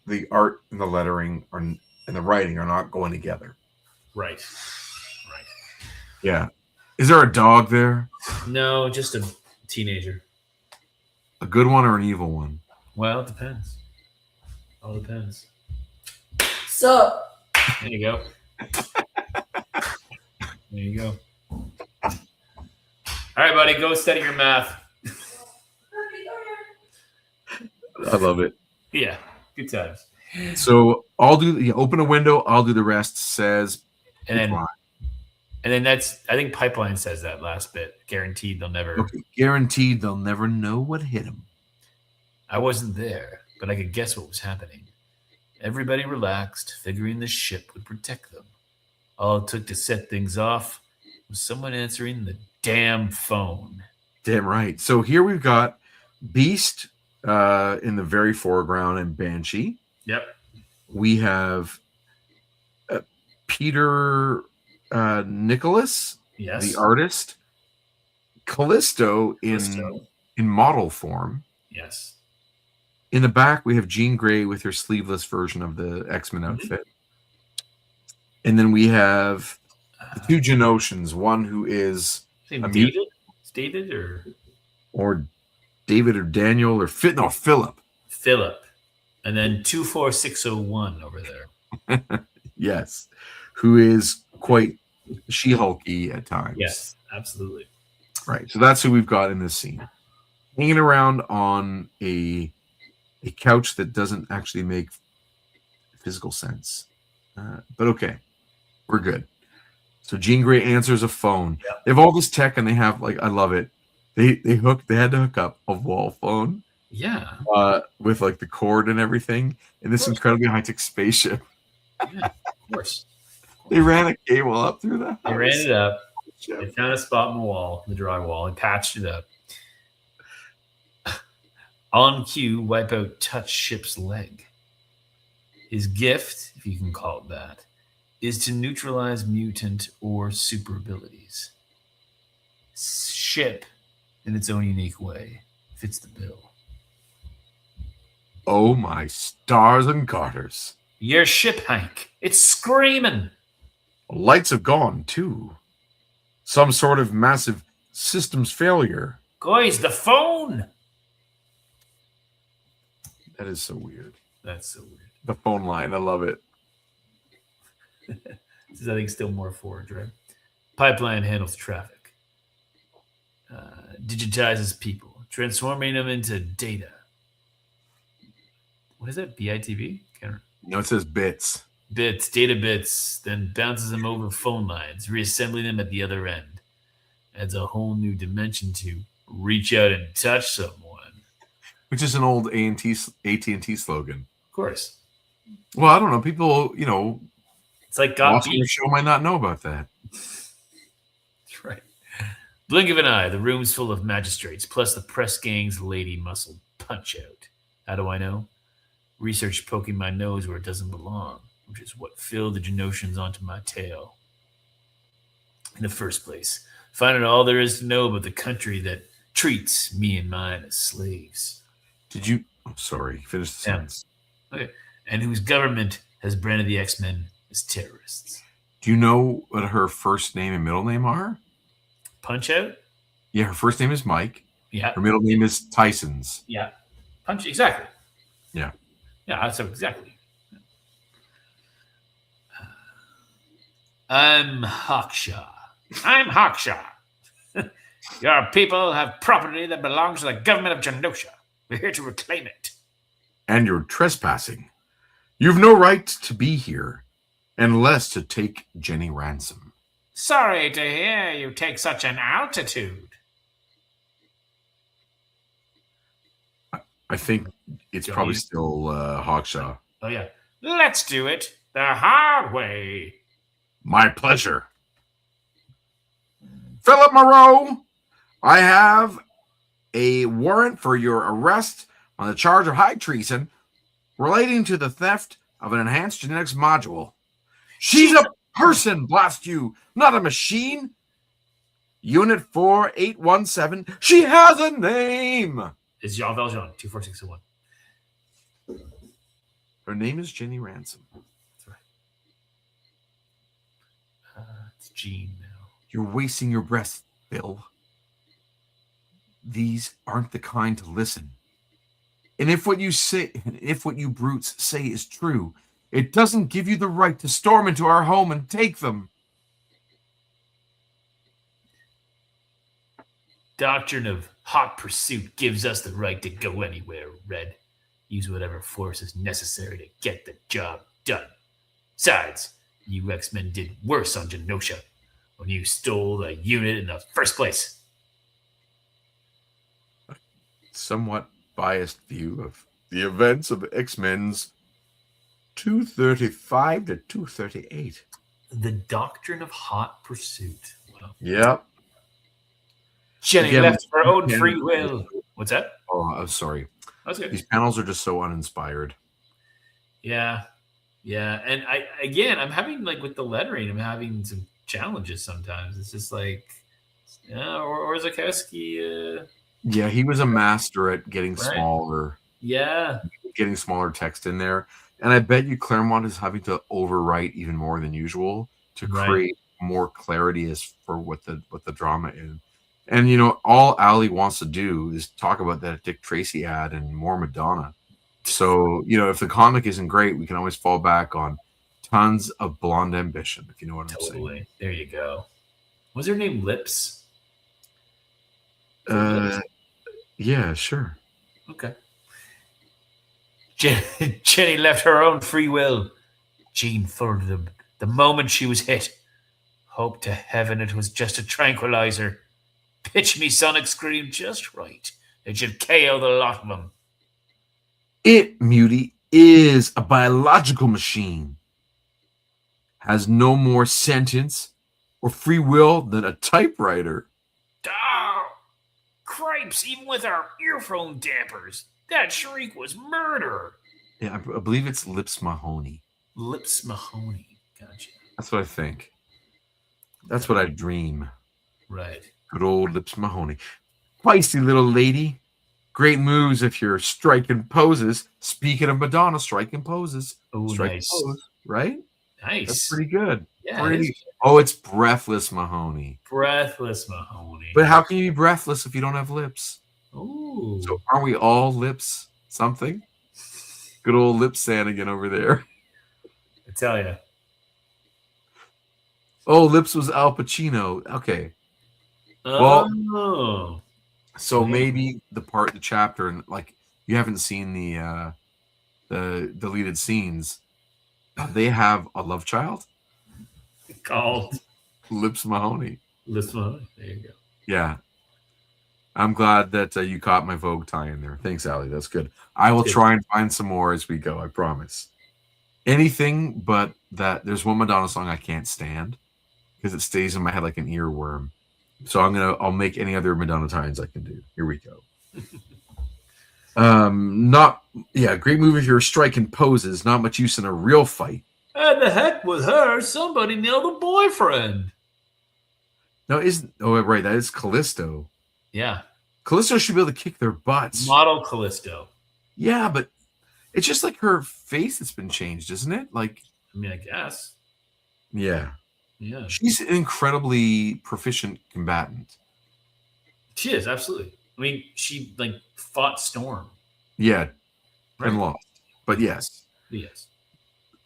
the art and the lettering and the writing are not going together. Right. Yeah. Is there a dog there? No, just a teenager. A good one or an evil one? Well, it depends. All depends. Sup? There you go. There you go. All right, buddy, go study your math. I love it. Yeah, good times. So open a window, I'll do the rest, says. And then that's, I think Pipeline says that last bit. Guaranteed they'll never. Okay, guaranteed they'll never know what hit them. I wasn't there, but I could guess what was happening. Everybody relaxed, figuring the ship would protect them. All it took to set things off was someone answering the damn phone. Damn right. So here we've got Beast in the very foreground and Banshee. Yep. We have Peter Nicholas, Yes. the artist. Callisto in model form. Yes. In the back, we have Jean Grey with her sleeveless version of the X-Men outfit. And then we have the two Genoshans, one who is David? It's David or David or Daniel or Philip. Philip. And then 24601 over there. Yes. Who is quite She-Hulky at times. Yes, absolutely. Right. So that's who we've got in this scene. Hanging around on a couch that doesn't actually make physical sense. But okay, we're good. So Jean Grey answers a phone. Yep. They have all this tech, and they have I love it. They had to hook up a wall phone. Yeah. With the cord and everything in this incredibly high tech spaceship. Yeah, of course. They ran a cable up through the house. They ran it up. They found a spot in the wall, the drywall, and patched it up. On cue, Wipeout touched Ship's leg. His gift, if you can call it that, is to neutralize mutant or super abilities. Ship, in its own unique way, fits the bill. Oh my stars and garters. Your ship, Hank. It's screaming. Lights have gone, too. Some sort of massive systems failure. Guys, the phone! That is so weird. That's so weird. The phone line, I love it. This is, I think, still more forward, right? Pipeline handles traffic. Digitizes people, transforming them into data. What is that? BITV? No, it says bits. Bits, data bits, then bounces them over phone lines, reassembling them at the other end. Adds a whole new dimension to reach out and touch someone. Which is an old AT&T slogan. Of course. Well, I don't know. People, it's like got watching the show might not know about that. That's right. Blink of an eye, the room's full of magistrates, plus the press gang's lady muscle punch out. How do I know? Research poking my nose where it doesn't belong, which is what filled the Genosians onto my tail. In the first place, finding all there is to know about the country that treats me and mine as slaves. Did you... Oh, sorry. Finish the sentence. Okay. And whose government has branded the X-Men as terrorists. Do you know what her first name and middle name are? Punch-Out? Yeah, her first name is Mike. Yeah. Her middle name is Tyson's. Yeah. Exactly. Yeah. Yeah, so exactly. I'm Hawkshaw. Your people have property that belongs to the government of Genosha. We're here to reclaim it. And you're trespassing. You've no right to be here, unless to take Jenny ransom. Sorry to hear you take such an altitude. I think it's probably still Hawkshaw. Oh, yeah. Let's do it the hard way. My pleasure. Philip Moreau, I have a warrant for your arrest on the charge of high treason relating to the theft of an enhanced genetics module. She's a person, blast you, not a machine. Unit 4817, she has a name. It's Jean Valjean, 24601. Her name is Jenny Ransom. That's right. It's Jean now. You're wasting your breath, Bill. These aren't the kind to listen. And if what you brutes say is true, it doesn't give you the right to storm into our home and take them. Doctrine of hot pursuit gives us the right to go anywhere, Red. Use whatever force is necessary to get the job done. Besides, you X-Men did worse on Genosha when you stole the unit in the first place. Somewhat biased view of the events of X-Men's 235 to 238. The doctrine of hot pursuit. Wow. Yep. Jenny Again, left for her own free will. What's that? Oh, I'm sorry. That's good. These panels are just so uninspired. Yeah. And I'm having with the lettering, I'm having some challenges sometimes. It's just or Zakowski. Yeah, he was a master at getting smaller. Yeah. Getting smaller text in there. And I bet you Claremont is having to overwrite even more than usual to create more clarity as for what the drama is. And, all Ali wants to do is talk about that Dick Tracy ad and more Madonna. So, if the comic isn't great, we can always fall back on Tons of blonde ambition, if you know what I'm saying. Totally. There you go. Was her name Lips? Lips? Yeah, sure. Okay. Jenny left her own free will. Jean followed them the moment she was hit. Hope to heaven it was just a tranquilizer. Pitch me sonic scream just right. It should KO the lot of them. It, Muty, is a biological machine. Has no more sentience or free will than a typewriter. Oh, cripes, even with our earphone dampers. That shriek was murder. Yeah, I believe it's Lips Mahoney. Lips Mahoney. Gotcha. That's what I think. That's what I dream. Right. Good old Lips Mahoney. Feisty little lady. Great moves if you're striking poses. Speaking of Madonna, striking poses. Oh, nice. Pose, right? Nice. That's pretty good. Yeah. Oh, it's Breathless Mahoney. Breathless Mahoney. But how can you be breathless if you don't have lips? Ooh. So aren't we all lips something? Good old lip Sanigan over there. I tell you. Oh, Lips was Al Pacino. Okay. Oh. So maybe the chapter, and like you haven't seen the deleted scenes. They have a love child Called Lips Mahoney. Lips Mahoney. There you go. Yeah. I'm glad that you caught my Vogue tie in there. Thanks, Allie. That's good. I will try and find some more as we go. I promise. Anything but that. There's one Madonna song I can't stand because it stays in my head like an earworm. So I'll make any other Madonna tie-ins I can do. Here we go. Great move if you're striking poses. Not much use in a real fight. And the heck with her, somebody nailed a boyfriend. No, right, that is Callisto. Yeah. Callisto should be able to kick their butts. Model Callisto. Yeah, but it's just like her face that's been changed, isn't it? Like, I mean, I guess. Yeah. Yeah. She's an incredibly proficient combatant. She is, absolutely. I mean, she fought Storm. Yeah. Right. And lost. But yes. Yes.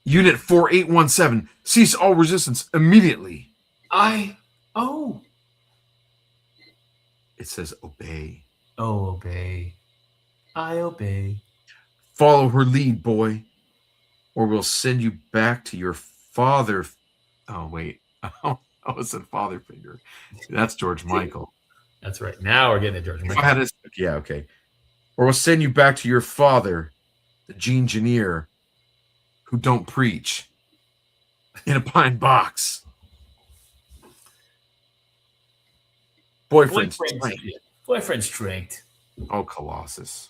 Unit 4817, cease all resistance immediately. It says obey. Oh, obey. I obey. Follow her lead, boy, or we'll send you back to your father. Oh, wait. I said father figure. That's George Michael. That's right. Now we're getting to George Michael. Yeah, okay. Or we'll send you back to your father, the Gene Engineer, who don't preach, in a pine box. Boyfriend's strength. Oh, Colossus.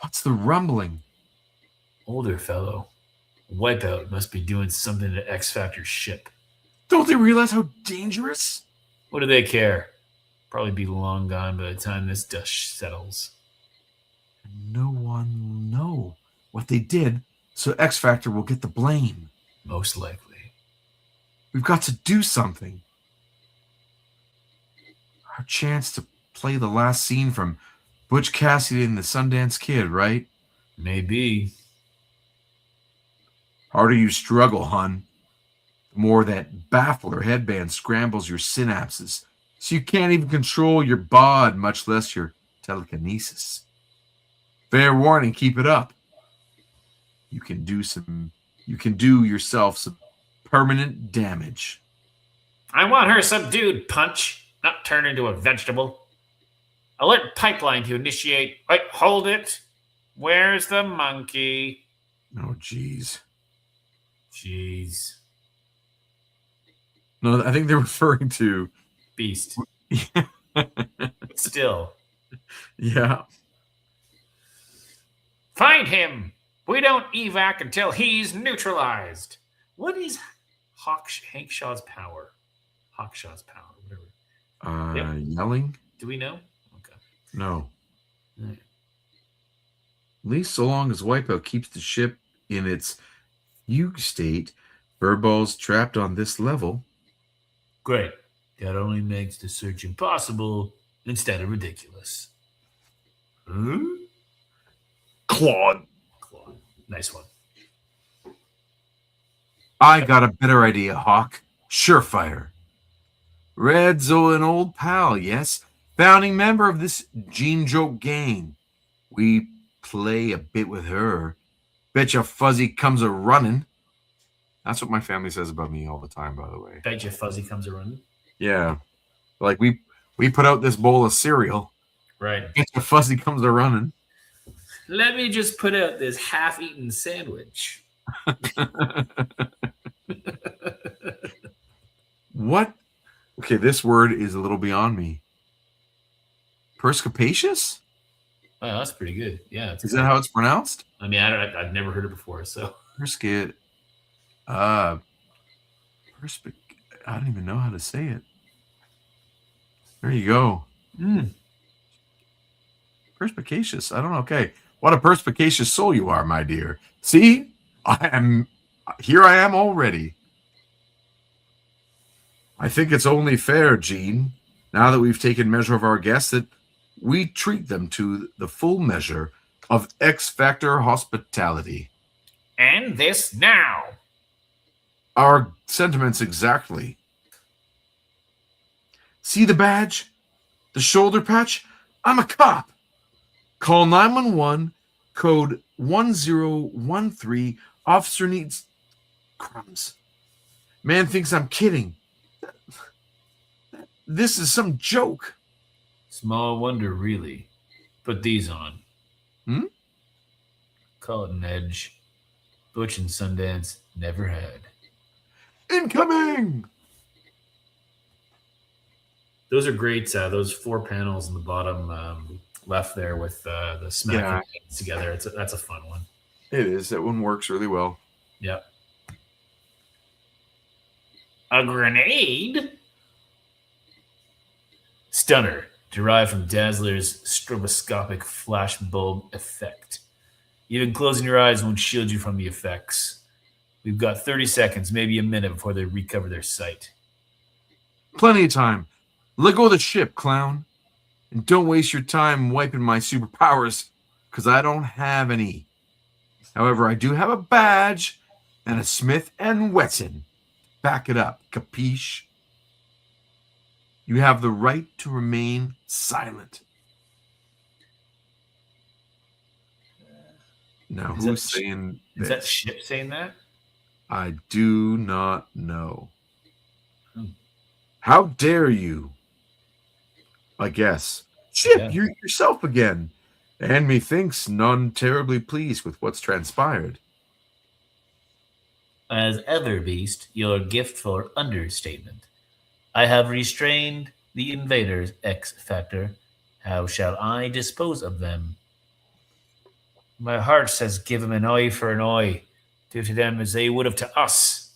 What's the rumbling? Older fellow. Wipeout must be doing something to X Factor's ship. Don't they realize how dangerous? What do they care? Probably be long gone by the time this dust settles. No one will know what they did, so X Factor will get the blame. Most likely. We've got to do something. Our chance to play the last scene from Butch Cassidy and the Sundance Kid, right? Maybe. Harder you struggle, hon, the more that baffler headband scrambles your synapses, so you can't even control your bod, much less your telekinesis. Fair warning, keep it up. You can do yourself some permanent damage. I want her subdued, Punch, not turn into a vegetable. Alert pipeline to initiate. Wait, hold it. Where's the monkey? Oh, jeez. Jeez. No, I think they're referring to Beast. Still. Yeah. Find him. We don't evac until he's neutralized. What is Hank Shaw's power? Hawkshaw's power, whatever. Yelling? Do we know? Okay. No. Right. At least so long as Wipeout keeps the ship in its fugue state, Birdball's trapped on this level. Great. That only makes the search impossible instead of ridiculous. Hmm? Claude. Claude. Nice one. I got a better idea, Hawk. Surefire. Red's an old pal, yes. Founding member of this Gene Joke gang. We play a bit with her. Betcha Fuzzy comes a running. That's what my family says about me all the time, by the way. Bet you Fuzzy comes a running. Yeah. Like we put out this bowl of cereal. Right. Betcha Fuzzy comes a running. Let me just put out this half-eaten sandwich. What? Okay, this word is a little beyond me. Perscapacious? Wow, that's pretty good. Yeah. Is that how it's pronounced? I mean, I've never heard it before, so. Persca... I don't even know how to say it. There you go. Perspicacious. I don't know. Okay. What a perspicacious soul you are, my dear. See? Here I am already. I think it's only fair, Gene, now that we've taken measure of our guests, that we treat them to the full measure of X Factor hospitality. And this now. Our sentiments exactly. See the badge? The shoulder patch? I'm a cop. Call 911, code 1013. Officer needs crumbs. Man thinks I'm kidding. This is some joke. Small wonder, really. Put these on. Call it an edge. Butch and Sundance never had. Incoming! Those are great. Those 4 panels in the bottom left there with the smacking together. That's a fun one. It is. That one works really well. Yep. A grenade? Stunner, derived from Dazzler's stroboscopic flash bulb effect. Even closing your eyes won't shield you from the effects. We've got 30 seconds, maybe a minute before they recover their sight. Plenty of time. Let go of the ship, clown. And don't waste your time wiping my superpowers, because I don't have any. However, I do have a badge and a Smith & Wesson. Back it up, capiche? You have the right to remain silent. Now, who's saying this? Is that ship saying that? I do not know. How dare you? I guess. Ship, you're yourself again. And methinks none terribly pleased with what's transpired. As ever, Beast, your gift for understatement. I have restrained the invaders, X Factor. How shall I dispose of them? My heart says give them an eye for an eye. Do to them as they would have to us.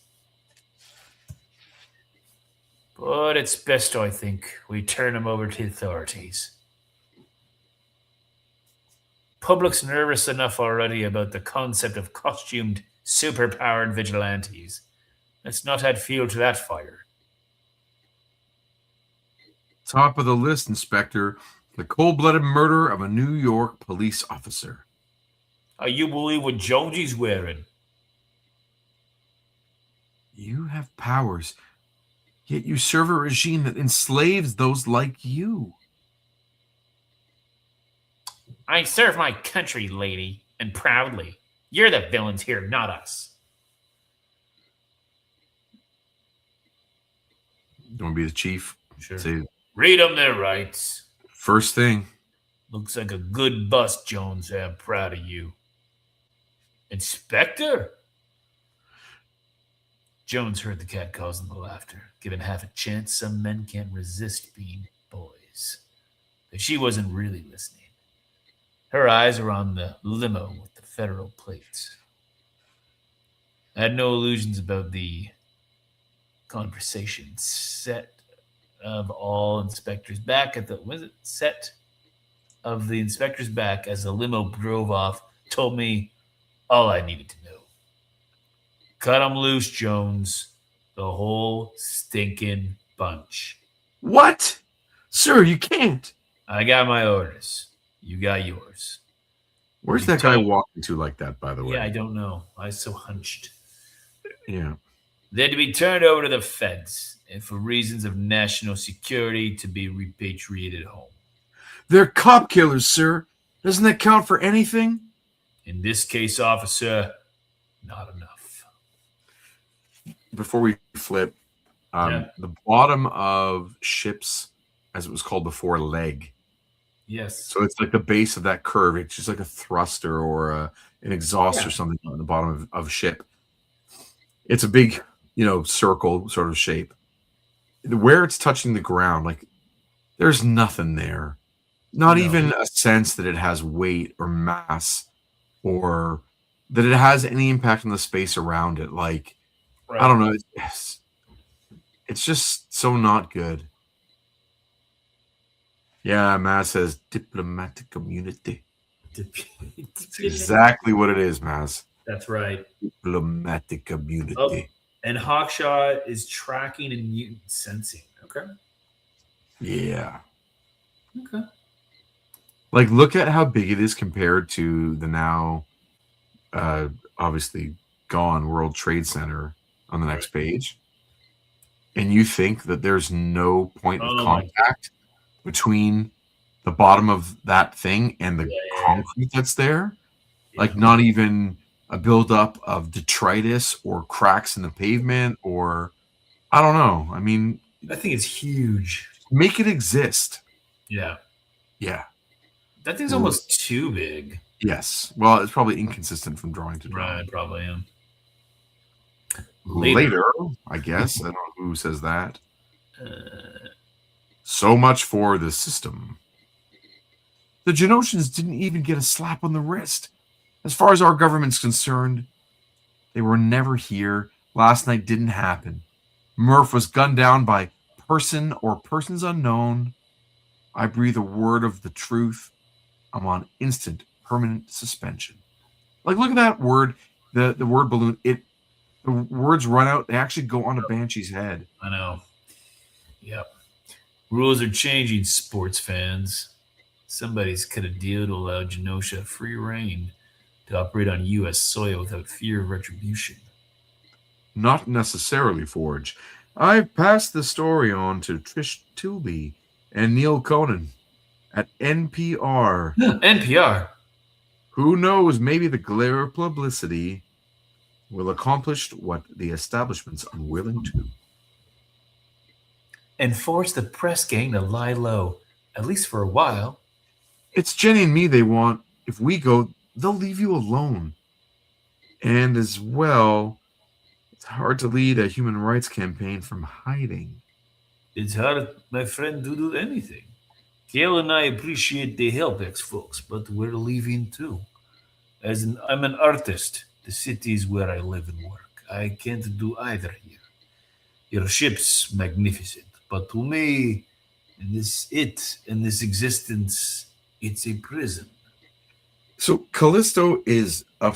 But it's best, I think, we turn them over to the authorities. Public's nervous enough already about the concept of costumed, superpowered vigilantes. Let's not add fuel to that fire. Top of the list, Inspector, the cold-blooded murder of a New York police officer. Are you believe what Jonesy's wearing? You have powers, yet you serve a regime that enslaves those like you. I serve my country, lady, and proudly. You're the villains here, not us. You want to be the chief? Sure. Say, read them their rights. first thing. Looks like a good bust, Jones. I'm proud of you. Inspector? Jones heard the cat causing the laughter. Given half a chance, some men can't resist being boys. But she wasn't really listening. Her eyes were on the limo with the federal plates. I had no illusions about the conversation. Set of all inspectors back at the set of the inspectors back as the limo drove off told me all I needed to know. Cut 'em loose, Jones. The whole stinking bunch. What? Sir, you can't. I got my orders. You got yours. Where's They that guy told- walking to like that, by the way? Yeah, I don't know. I was so hunched. Yeah. They're to be turned over to the feds, and for reasons of national security, to be repatriated home. They're cop killers, sir. Doesn't that count for anything? In this case, officer, not enough. Before we flip, Yeah. the bottom of ships, as it was called before, leg. Yes. So it's like the base of that curve. It's just like a thruster or an exhaust or something on the bottom of a ship. It's a big, circle sort of shape. Where it's touching the ground, like there's nothing there. Not even a sense that it has weight or mass or that it has any impact on the space around it. Like, Right. I don't know. It's just so not good. Yeah, Maz says diplomatic community. That's exactly what it is, Maz. That's right. Diplomatic community. Oh, and Hawkshot is tracking and mutant sensing. Okay. Yeah. Okay. Like, look at how big it is compared to the now obviously gone World Trade Center on the next page. And you think that there's no point of contact between the bottom of that thing and the concrete that's there? Yeah. Like, not even a buildup of detritus or cracks in the pavement or, I don't know. I mean, that thing is huge. Make it exist. Yeah. Yeah. That thing's almost too big. Yes. Well, it's probably inconsistent from drawing to drawing. Right, probably am. Later, I guess. I don't know who says that. So much for the system. The Genosians didn't even get a slap on the wrist. As far as our government's concerned, they were never here. Last night didn't happen. Murph was gunned down by person or persons unknown. I breathe a word of the truth. I'm on instant, permanent suspension. Like, look at that word, the word balloon. The words run out. They actually go on a Banshee's head. I know. Yep. Rules are changing, sports fans. Somebody's cut a deal to allow Genosha free reign to operate on U.S. soil without fear of retribution. Not necessarily, Forge. I've passed the story on to Trish Tilby and Neil Conan at NPR. NPR? Who knows, maybe the glare of publicity will accomplish what the establishment's unwilling to. And force the press gang to lie low, at least for a while. It's Jenny and me they want. If we go, they'll leave you alone. And as well, it's hard to lead a human rights campaign from hiding. It's hard, my friend, to do anything. Gail and I appreciate the help, ex-folks, but we're leaving too. I'm an artist. The city's where I live and work. I can't do either here. Your ship's magnificent, but to me, in this existence, it's a prison. So Callisto is a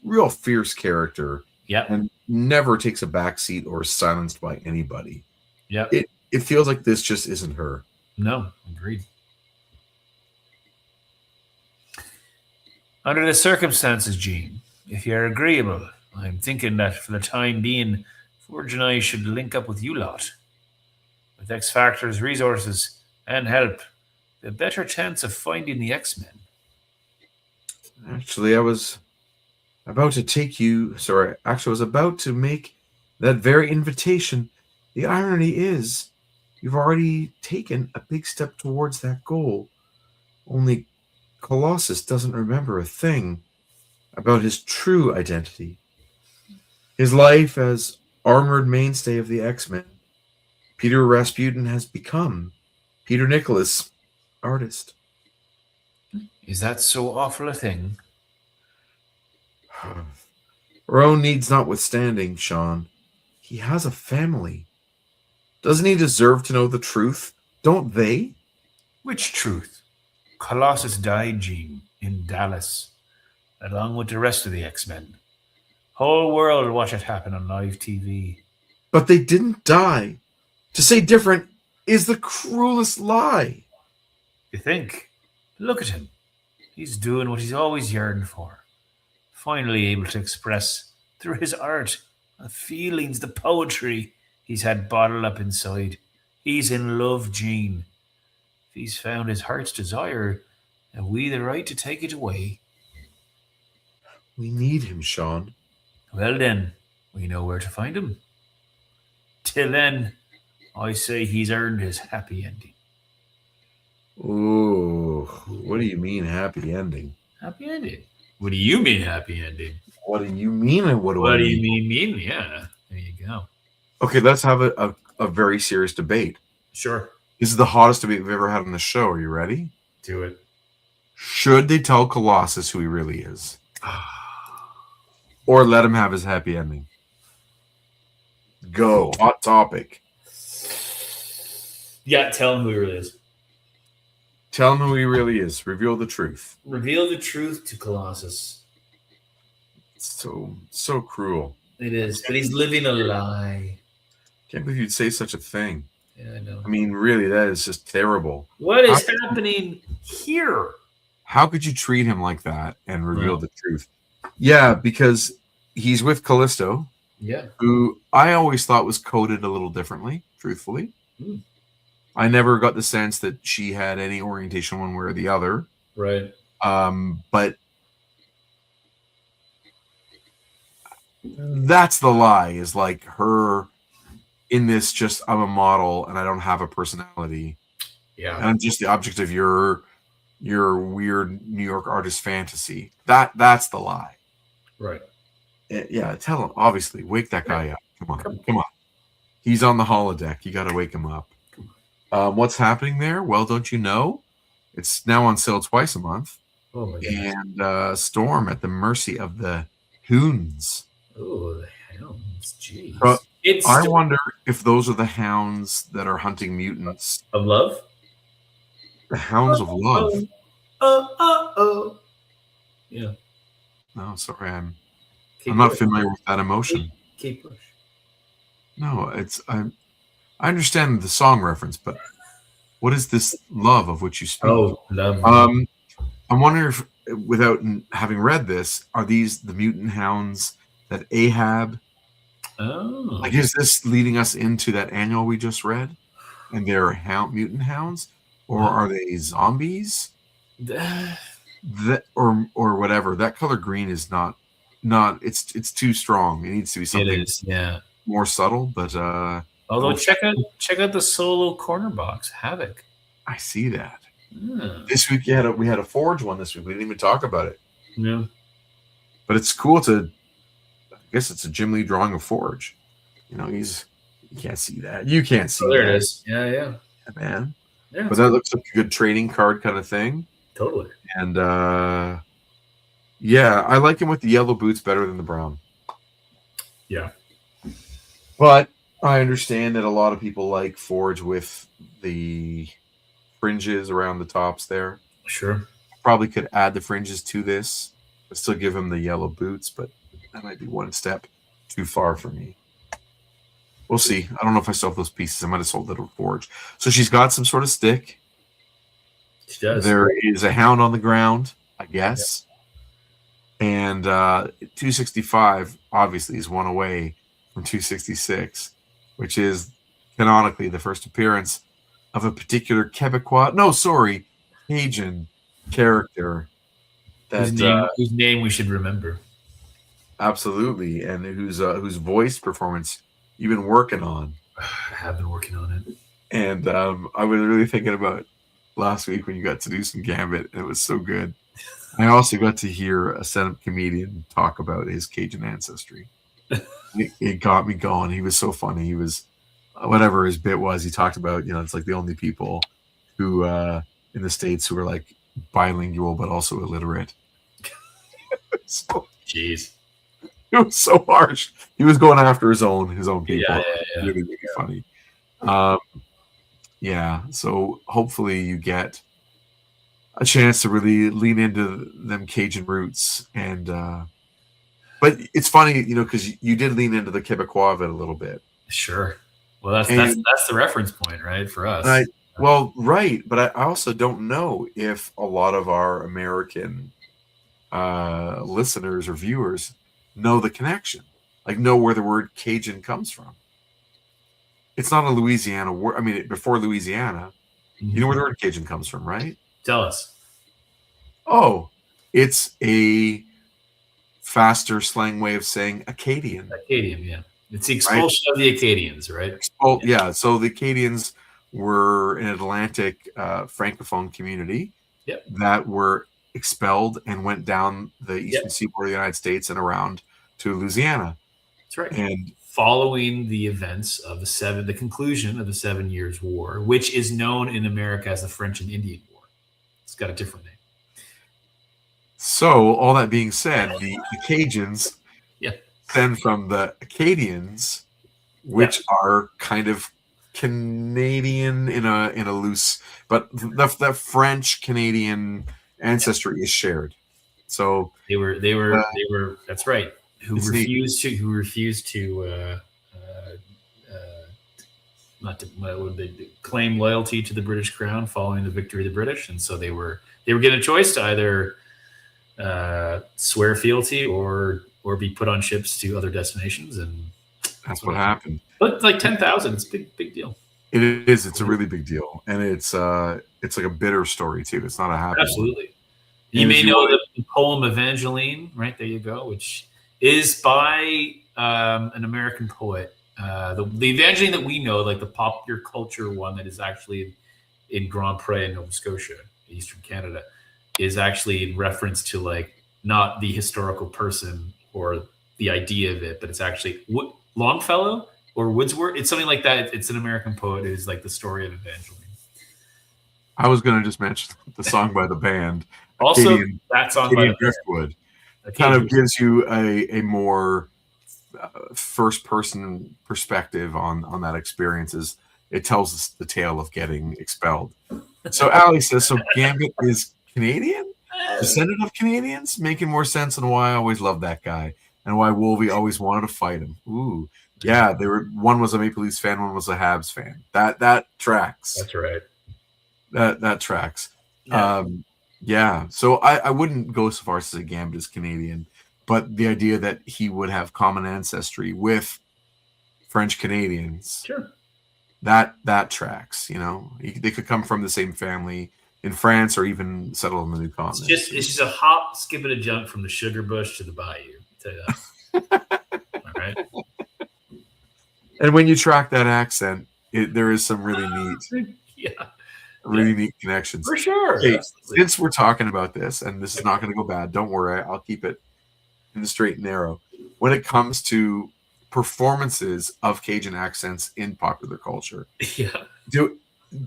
real fierce character. Yeah. And never takes a backseat or is silenced by anybody. Yeah. It feels like this just isn't her. No, agreed. Under the circumstances, Gene, if you're agreeable, I'm thinking that for the time being, Forge and I should link up with you lot. With X Factor's resources and help, a better chance of finding the X-Men. Actually, I was about to make that very invitation. The irony is, you've already taken a big step towards that goal. Only Colossus doesn't remember a thing about his true identity. His life as armored mainstay of the X-Men, Peter Rasputin has become Peter Nicholas, artist. Is that so awful a thing? Our own needs notwithstanding, Sean, he has a family. Doesn't he deserve to know the truth? Don't they? Which truth? Colossus died, Gene, in Dallas, along with the rest of the X-Men. Whole world watch it happen on live TV. But they didn't die. To say different is the cruelest lie. You think? Look at him. He's doing what he's always yearned for. Finally able to express through his art the feelings, the poetry he's had bottled up inside. He's in love, Jean. If he's found his heart's desire, have we the right to take it away? We need him, Sean. Well then, we know where to find him. Till then, I say he's earned his happy ending. Ooh, what do you mean happy ending? Happy ending? What do you mean happy ending? What do you mean and what do What I do mean? you mean? Yeah, there you go. Okay, let's have a very serious debate. Sure. This is the hottest debate we've ever had on the show. Are you ready? Do it. Should they tell Colossus who he really is? Or let him have his happy ending? Go. Hot topic. Yeah, tell him who he really is. Tell him who he really is. Reveal the truth. Reveal the truth to Colossus. So cruel. It is, but he's living a lie. Can't believe you'd say such a thing. Yeah, I know. I mean, really, that is just terrible. What is happening here? How could you treat him like that and reveal the truth? Yeah, because he's with Callisto. Yeah. Who I always thought was coded a little differently, truthfully. Mm. I never got the sense that she had any orientation one way or the other. Right. But that's the lie, is like her in this just, I'm a model and I don't have a personality. Yeah. And I'm just the object of your weird New York artist fantasy. That's the lie. Right. Yeah, tell him, obviously, wake that guy up. Come on. He's on the holodeck. You got to wake him up. What's happening there? Well, don't you know? It's now on sale twice a month. Oh my goodness. And Storm at the mercy of the hounds. Oh, the hounds. Jeez. But I Storm wonder if those are the hounds that are hunting mutants. of love? The hounds of love. Oh. Yeah. No, sorry, I'm not familiar with that emotion. Keep push. No, I understand the song reference, but what is this love of which you speak? Oh, love. I'm wondering if, without having read this, are these the mutant hounds that Ahab? Oh. Like, is this leading us into that annual we just read, and they're mutant hounds, or are they zombies? That or whatever. That color green is not. It's too strong. It needs to be something. It is, yeah. More subtle, but although check out the solo corner box Havoc. I see that. This week we had a Forge one this week. We didn't even talk about it. Yeah, but it's cool to. I guess it's a Jim Lee drawing of Forge. You know, you can't see that. You can't see. There that. It is. Yeah, man. Yeah, but that looks like a good trading card kind of thing. Totally. And yeah, I like him with the yellow boots better than the brown. Yeah. But I understand that a lot of people like Forge with the fringes around the tops there. Sure. Probably could add the fringes to this, but still give him the yellow boots, but that might be one step too far for me. We'll see. I don't know if I still have those pieces. I might have sold it to Forge. So she's got some sort of stick. She does. There is a hound on the ground, I guess. Yep. And 265 obviously is one away from 266, which is canonically the first appearance of a particular Cajun character that whose name we should remember. Absolutely, and whose voice performance you've been working on. I have been working on it. And I was really thinking about last week when you got to do some Gambit, and it was so good. I also got to hear a stand-up comedian talk about his Cajun ancestry. It got me going. He was so funny. He was, whatever his bit was, he talked about, it's like the only people who in the States who are like bilingual but also illiterate. So, jeez. It was so harsh. He was going after his own people. Yeah. Really, really funny. Yeah, so hopefully you get a chance to really lean into them Cajun roots, and but it's funny, because you did lean into the Quebecois of it a little bit. Sure. Well, that's the reference point, right, for us. Well, right, but I also don't know if a lot of our American listeners or viewers know the connection, like know where the word Cajun comes from. It's not a Louisiana word. I mean, before Louisiana, you know where the word Cajun comes from, right? Tell us. Oh, it's a faster slang way of saying Acadian. Acadian, yeah. It's the Right? expulsion of the Acadians, right? Well, yeah. So the Acadians were an Atlantic francophone community Yep. that were expelled and went down the eastern Yep. seaboard of the United States and around to Louisiana. That's right. And following the events of the conclusion of the 7 Years' War, which is known in America as the French and Indian War. It's got a different name. so, all that being said, the Cajuns Yeah. stem from the Acadians, which are kind of Canadian in a loose, but the French Canadian ancestry is shared. So They were. That's right. Who it's refused to not to claim loyalty to the British Crown following the victory of the British, and so they were given a choice to either swear fealty or be put on ships to other destinations, and that's what happened. But like 10,000, it's a big deal. It is. It's a really big deal, and it's like a bitter story too. It's not a happy Absolutely. one. You may know the poem Evangeline, right? There you go, which is by an American poet. The Evangeline that we know, like the popular culture one that is actually in Grand Pre, Nova Scotia, Eastern Canada, is actually in reference to like not the historical person or the idea of it, but it's actually Longfellow or Wordsworth. It's something like that. It's an American poet. It is like the story of Evangeline. I was going to just mention the song by the band. Also, Acadian, that song by the Driftwood kind of gives you a more first-person perspective on that experience. It tells us the tale of getting expelled. So Ali says, so Gambit is Canadian? Descendant of Canadians? Making more sense on why I always loved that guy and why Wolvie always wanted to fight him. Ooh. Yeah, one was a Maple Leafs fan, one was a Habs fan. That tracks. That's right. That tracks. Yeah. So I wouldn't go so far as to say Gambit is Canadian, but the idea that he would have common ancestry with French Canadians, sure, that tracks. You know, they could come from the same family in France or even settle on the new continent. It's just a hop, skip, and a jump from the sugar bush to the bayou. I'll tell you that. All right. And when you track that accent, there is some really neat, neat connections. For sure. Hey, since we're talking about this, and this is not going to go bad, don't worry, I'll keep it in the straight and narrow. When it comes to performances of Cajun accents in popular culture,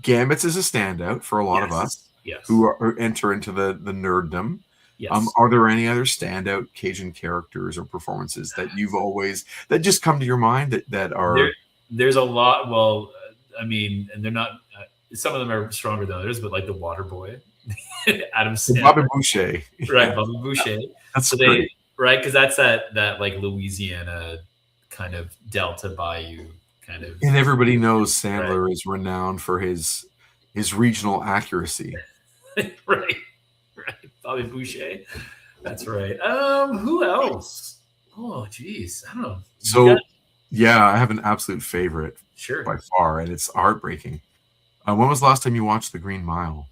Gambit's is a standout for a lot of us who enter into the nerddom. Yes. Are there any other standout Cajun characters or performances that you've always that just come to your mind that are? There's a lot. Well, I mean, and they're not. Some of them are stronger than others, but like the Water Boy, Adam Sandler, Bobby Boucher, right? Bobby Boucher. That's so great. Right, because that's that like Louisiana kind of Delta Bayou kind of. And everybody knows Sandler is renowned for his regional accuracy. Right. Bobby Boucher. That's right. Who else? Oh, geez. I don't know. So, I have an absolute favorite. Sure. By far, and it's heartbreaking. When was the last time you watched The Green Mile?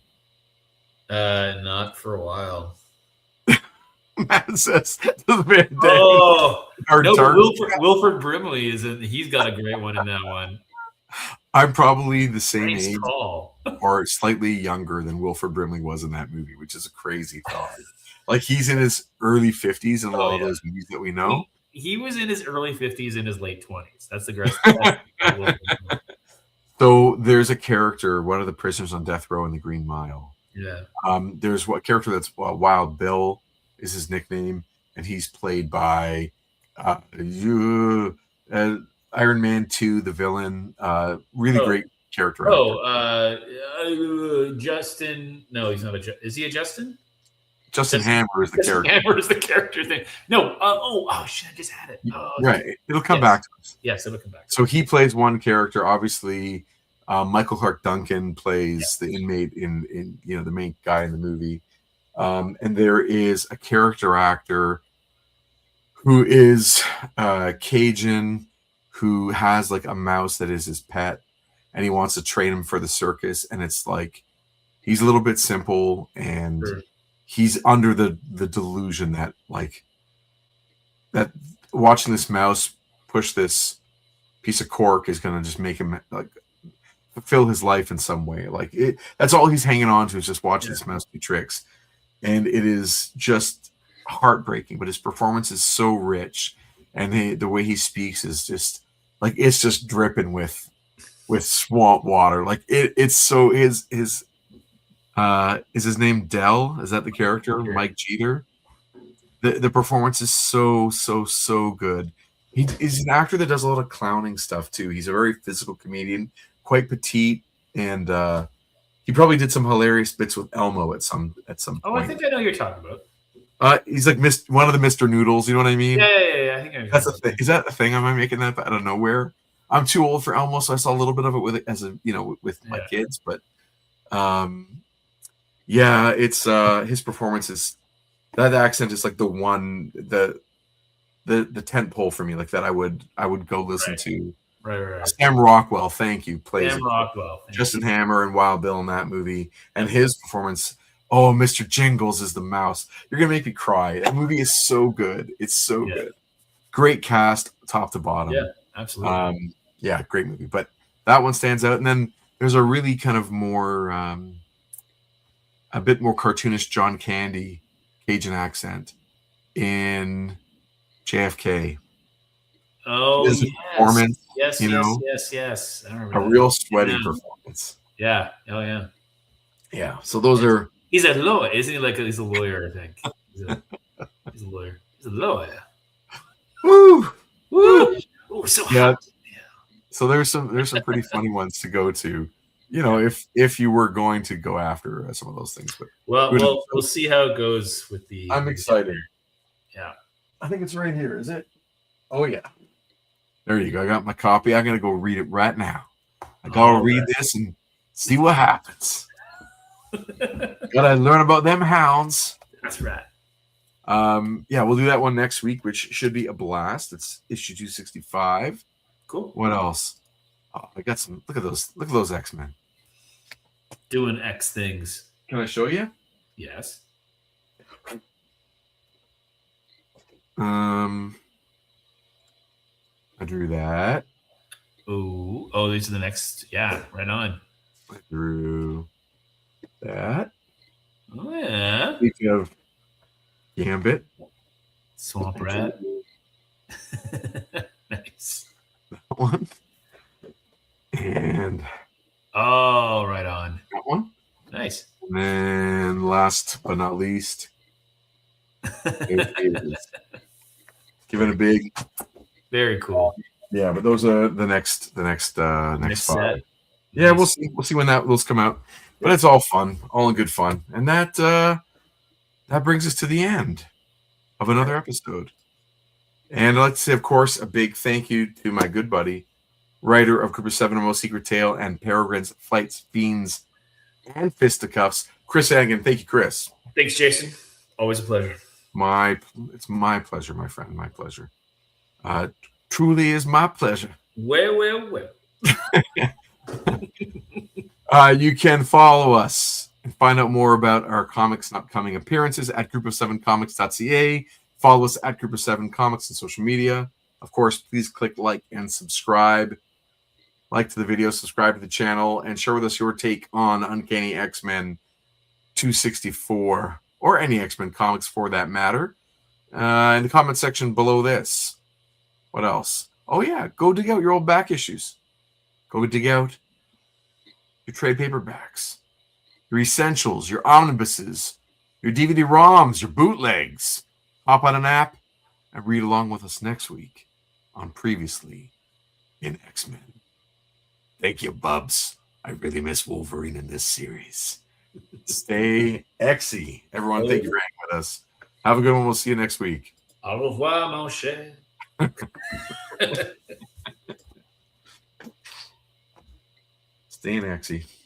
Not for a while. Matt says the man. Oh, no, Wilford Brimley he's got a great one in that one. I'm probably the same age call. or slightly younger than Wilford Brimley was in that movie, which is a crazy thought. Like he's in his early 50s in a lot of those movies that we know. He was in his early 50s in his late 20s. That's the great. So there's a character, one of the prisoners on death row in The Green Mile. Yeah. There's what character that's Wild Bill is his nickname, and he's played by Iron Man 2, the villain. Really great character. Justin. No, he's not is he a Justin? Justin Hammer is the character. Hammer is the character thing. No. Shit! I just had it. Right. It'll come back to us. Yes, it'll come back. So he plays one character. Obviously, Michael Clark Duncan plays the inmate in the main guy in the movie. And there is a character actor who is Cajun, who has like a mouse that is his pet, and he wants to train him for the circus. And it's like he's a little bit simple, and he's under the delusion that that watching this mouse push this piece of cork is going to just make him like fulfill his life in some way. Like that's all he's hanging on to is just watching this mouse do tricks. And it is just heartbreaking, but his performance is so rich, and the way he speaks is just like it's just dripping with swamp water. Like it's so is his name Dell? Is that the character? Mike Jeter? The performance is so good. He's an actor that does a lot of clowning stuff too. He's a very physical comedian, quite petite, and he probably did some hilarious bits with Elmo at some point. I think I know who you're talking about. He's like one of the Mr. Noodles. You know what I mean? Yeah. I think I know. That's a thing. Is that a thing? Am I making that out of nowhere? I'm too old for Elmo, so I saw a little bit of it with my kids. But it's his performance is that accent is like the one the tent pole for me, like that I would go listen to. Right. Sam Rockwell, thank you. Plays Sam Rockwell. Justin Hammer and Wild Bill in that movie, and his performance. Oh, Mr. Jingles is the mouse. You're gonna make me cry. That movie is so good. It's so good. Great cast, top to bottom. Yeah, absolutely. Great movie. But that one stands out. And then there's a really kind of more, a bit more cartoonish John Candy Cajun accent in JFK. Oh, his performance, yes. I remember a real sweaty performance. Yeah. Oh, yeah. Yeah. So those are. He's a lawyer, isn't he? He's a lawyer, I think. He's a lawyer. He's a lawyer. Woo! Oh, so hot. Yeah. So there's some pretty funny ones to go to. If you were going to go after some of those things, but we'll see how it goes with the. I'm excited. Yeah, I think it's right here. Is it? Oh yeah. There you go. I got my copy. I'm gonna go read it right now. I gotta read this and see what happens. Gotta learn about them hounds. That's right. We'll do that one next week, which should be a blast. It's issue 265. Cool. What else? Oh, I got some. Look at those X-Men doing X things. Can I show you? Yes. I drew that. Oh, these are the next. Yeah, right on. I drew that. Oh yeah. Speaking of Gambit, Swamp Rat. Nice. That one. And right on. That one. Nice. And then last but not least, give it a big. Very cool. Yeah, but those are the next five. Set. Yeah, we'll see when those come out. But it's all fun, all in good fun. And that brings us to the end of another episode. And I'd like to say, of course, a big thank you to my good buddy, writer of Group of Seven, A Most Secret Tale, and Peregrine's Flights, Fiends, and Fisticuffs, Chris Hagen. Thank you, Chris. Thanks, Jason. Always a pleasure. It's my pleasure, my friend. My pleasure. Truly is my pleasure. Well. You can follow us and find out more about our comics and upcoming appearances at group7comics.ca. Follow us at Group of Seven Comics on social media. Of course, please click like and subscribe. Like to the video, subscribe to the channel, and share with us your take on Uncanny X-Men 264 or any X-Men comics for that matter in the comment section below this. What else? Oh, yeah. Go dig out your old back issues. Go dig out your trade paperbacks, your essentials, your omnibuses, your DVD-ROMs, your bootlegs. Hop on an app and read along with us next week on Previously in X-Men. Thank you, Bubs. I really miss Wolverine in this series. Stay Xy. Everyone, thank you for hanging with us. Have a good one. We'll see you next week. Au revoir, mon cher. Staying axy.